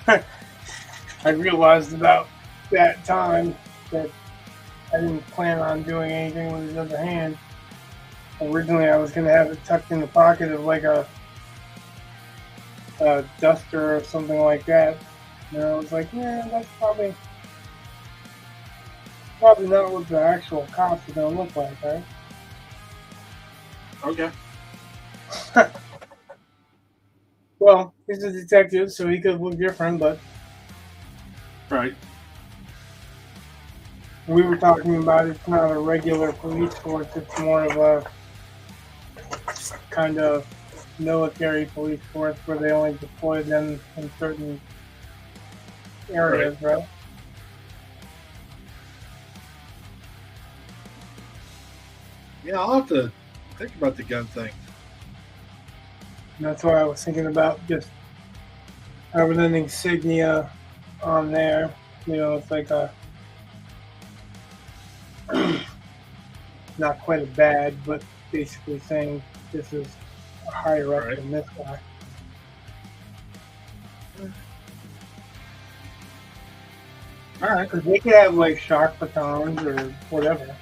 I realized about that time that I didn't plan on doing anything with his other hand. Originally, I was going to have it tucked in the pocket of like a duster or something like that. And I was like, yeah, that's probably not what the actual cops are going to look like, right? Okay. Well, he's a detective, so he could look different, but Right. we were talking about it's not a regular police force, it's more of a kind of military police force where they only deploy them in certain areas, right? Yeah, I'll have to think about the gun thing. And that's why I was thinking about just having an insignia on there. You know, it's like a not quite a badge, but basically saying this is higher up than this guy. All right. Because they could have like shock batons or whatever.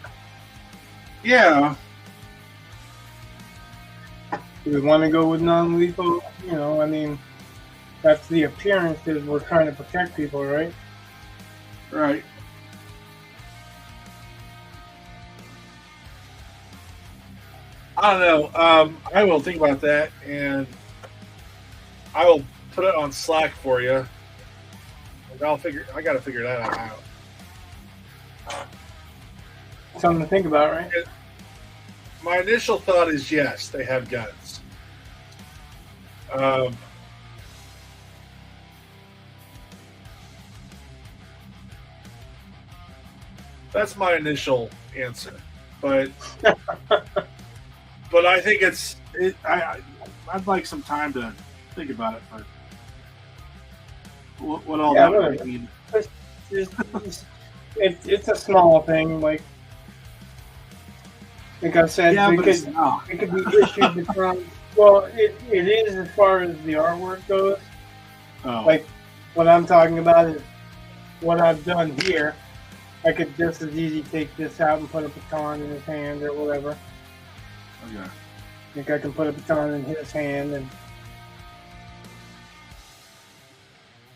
Yeah. Do we want to go with non-lethal? You know, I mean, that's the appearances. We're trying to protect people, right? Right. I don't know. I will think about that, and I will put it on Slack for you. I got to figure that out. Something to think about, right? My initial thought is yes, they have guns. That's my initial answer, but I think I'd like some time to think about it first. What all that would mean? It's a small thing, like I said, it could be issued from. Well, it is as far as the artwork goes. Oh. Like what I'm talking about is what I've done here. I could just as easy take this out and put a baton in his hand or whatever. Okay. I think I can put a baton in his hand, and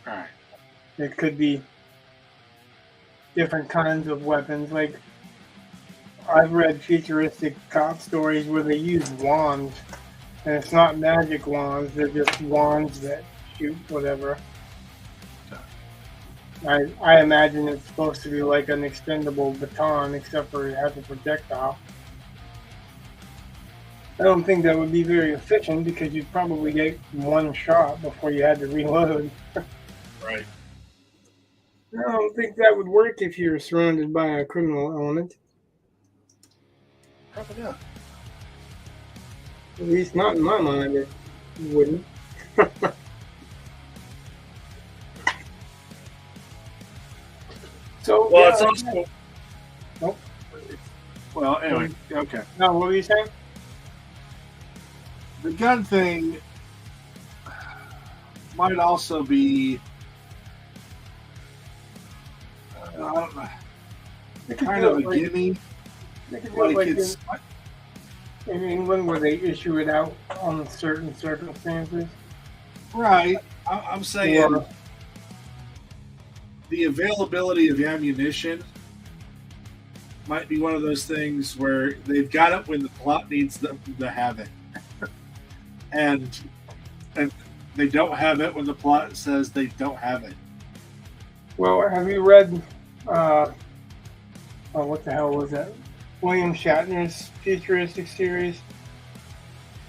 All right. it could be different kinds of weapons. Like I've read futuristic cop stories where they use wands, and it's not magic wands; they're just wands that shoot whatever. I imagine it's supposed to be like an extendable baton, except for it has a projectile. I don't think that would be very efficient because you'd probably get one shot before you had to reload. Right. I don't think that would work if you're surrounded by a criminal element. Probably not. At least not in my mind, it wouldn't. So, Well, yeah, it's also. Nope. Well, anyway, okay. No, what were you saying? The gun thing might also be, I don't know, kind of a gimme. They could do it Like like it's in England where they issue it out on certain circumstances. right. I'm saying Or, the availability of ammunition might be one of those things where they've got it when the plot needs them to have it, and they don't have it when the plot says they don't have it. well, have you read, what the hell was that? William Shatner's futuristic series?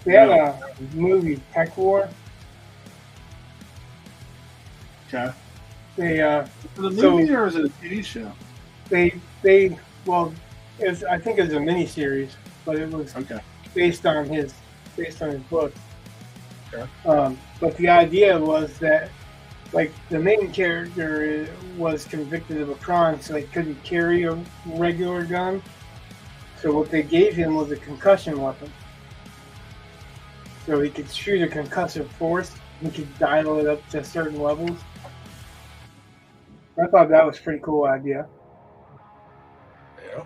They had a movie, Tech War. Okay. They, The So- movie or is it a TV show? well, I think it was a miniseries, but it was Okay. based on his book. Okay. But the idea was that, like, the main character was convicted of a crime, so he couldn't carry a regular gun. So what they gave him was a concussion weapon. So he could shoot a concussive force. He could dial it up to certain levels. I thought that was a pretty cool idea Yeah.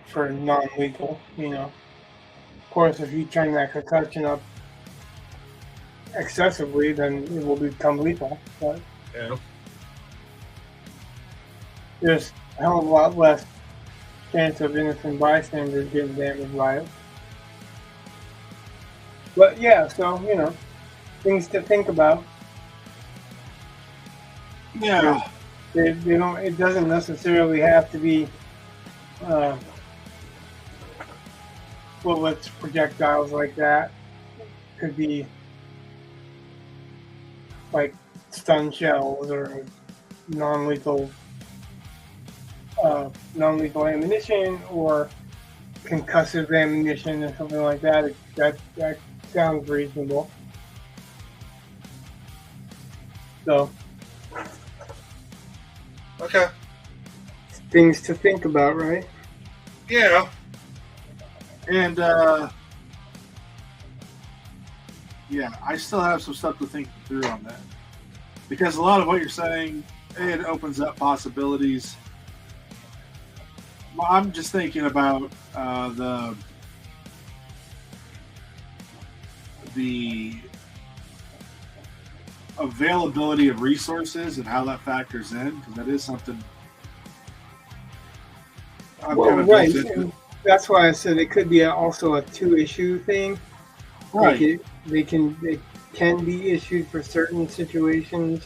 for non-lethal, you know. Of course, if you turn that concussion up excessively, then it will become lethal. But Yeah. there's a hell of a lot less chance of innocent bystanders getting damaged by it. But yeah, so, you know, things to think about. Yeah. They don't. It doesn't necessarily have to be bullets, projectiles like that. Could be like stun shells or non-lethal ammunition or concussive ammunition or something like that. That sounds reasonable. So, Okay. things to think about, right? Yeah. And yeah, I still have some stuff to think through on that. Because a lot of what you're saying, it opens up possibilities. I'm just thinking about the availability of resources and how that factors in, because that is something I'm Well, kind of right. built into. And that's why I said it could be also a two-issue thing. Right. Like they can be issued for certain situations.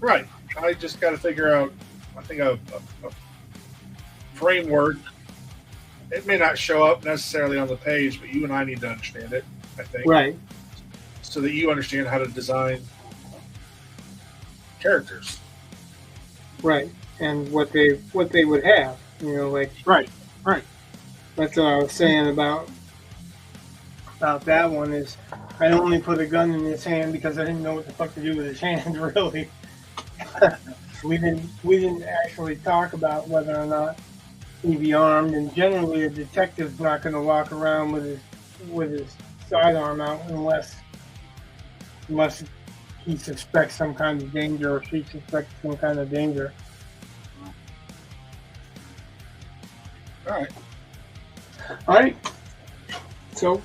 Right. I just got to figure out, I think, a framework. It may not show up necessarily on the page, but you and I need to understand it, I think. Right. So that you understand how to design characters. Right. And what they would have. You know, like Right. that's what I was saying about that one is I only put a gun in his hand because I didn't know what the fuck to do with his hand, really. we didn't actually talk about whether or not he'd be armed, and generally a detective's not going to walk around with his sidearm out unless he suspects some kind of danger or she suspects some kind of danger. All right. All right. So,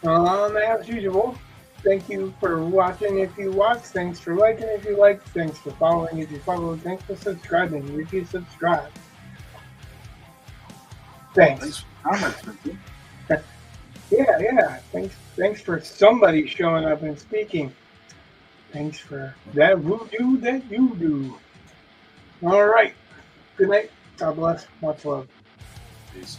as usual, thank you for watching if you watch. Thanks for liking if you like. Thanks for following if you follow. Thanks for subscribing if you subscribe. Thanks. Comments, Vincent. Yeah. Thanks for somebody showing up and speaking. Thanks for that voodoo that you do. All right. Good night. God bless. Much love. Peace.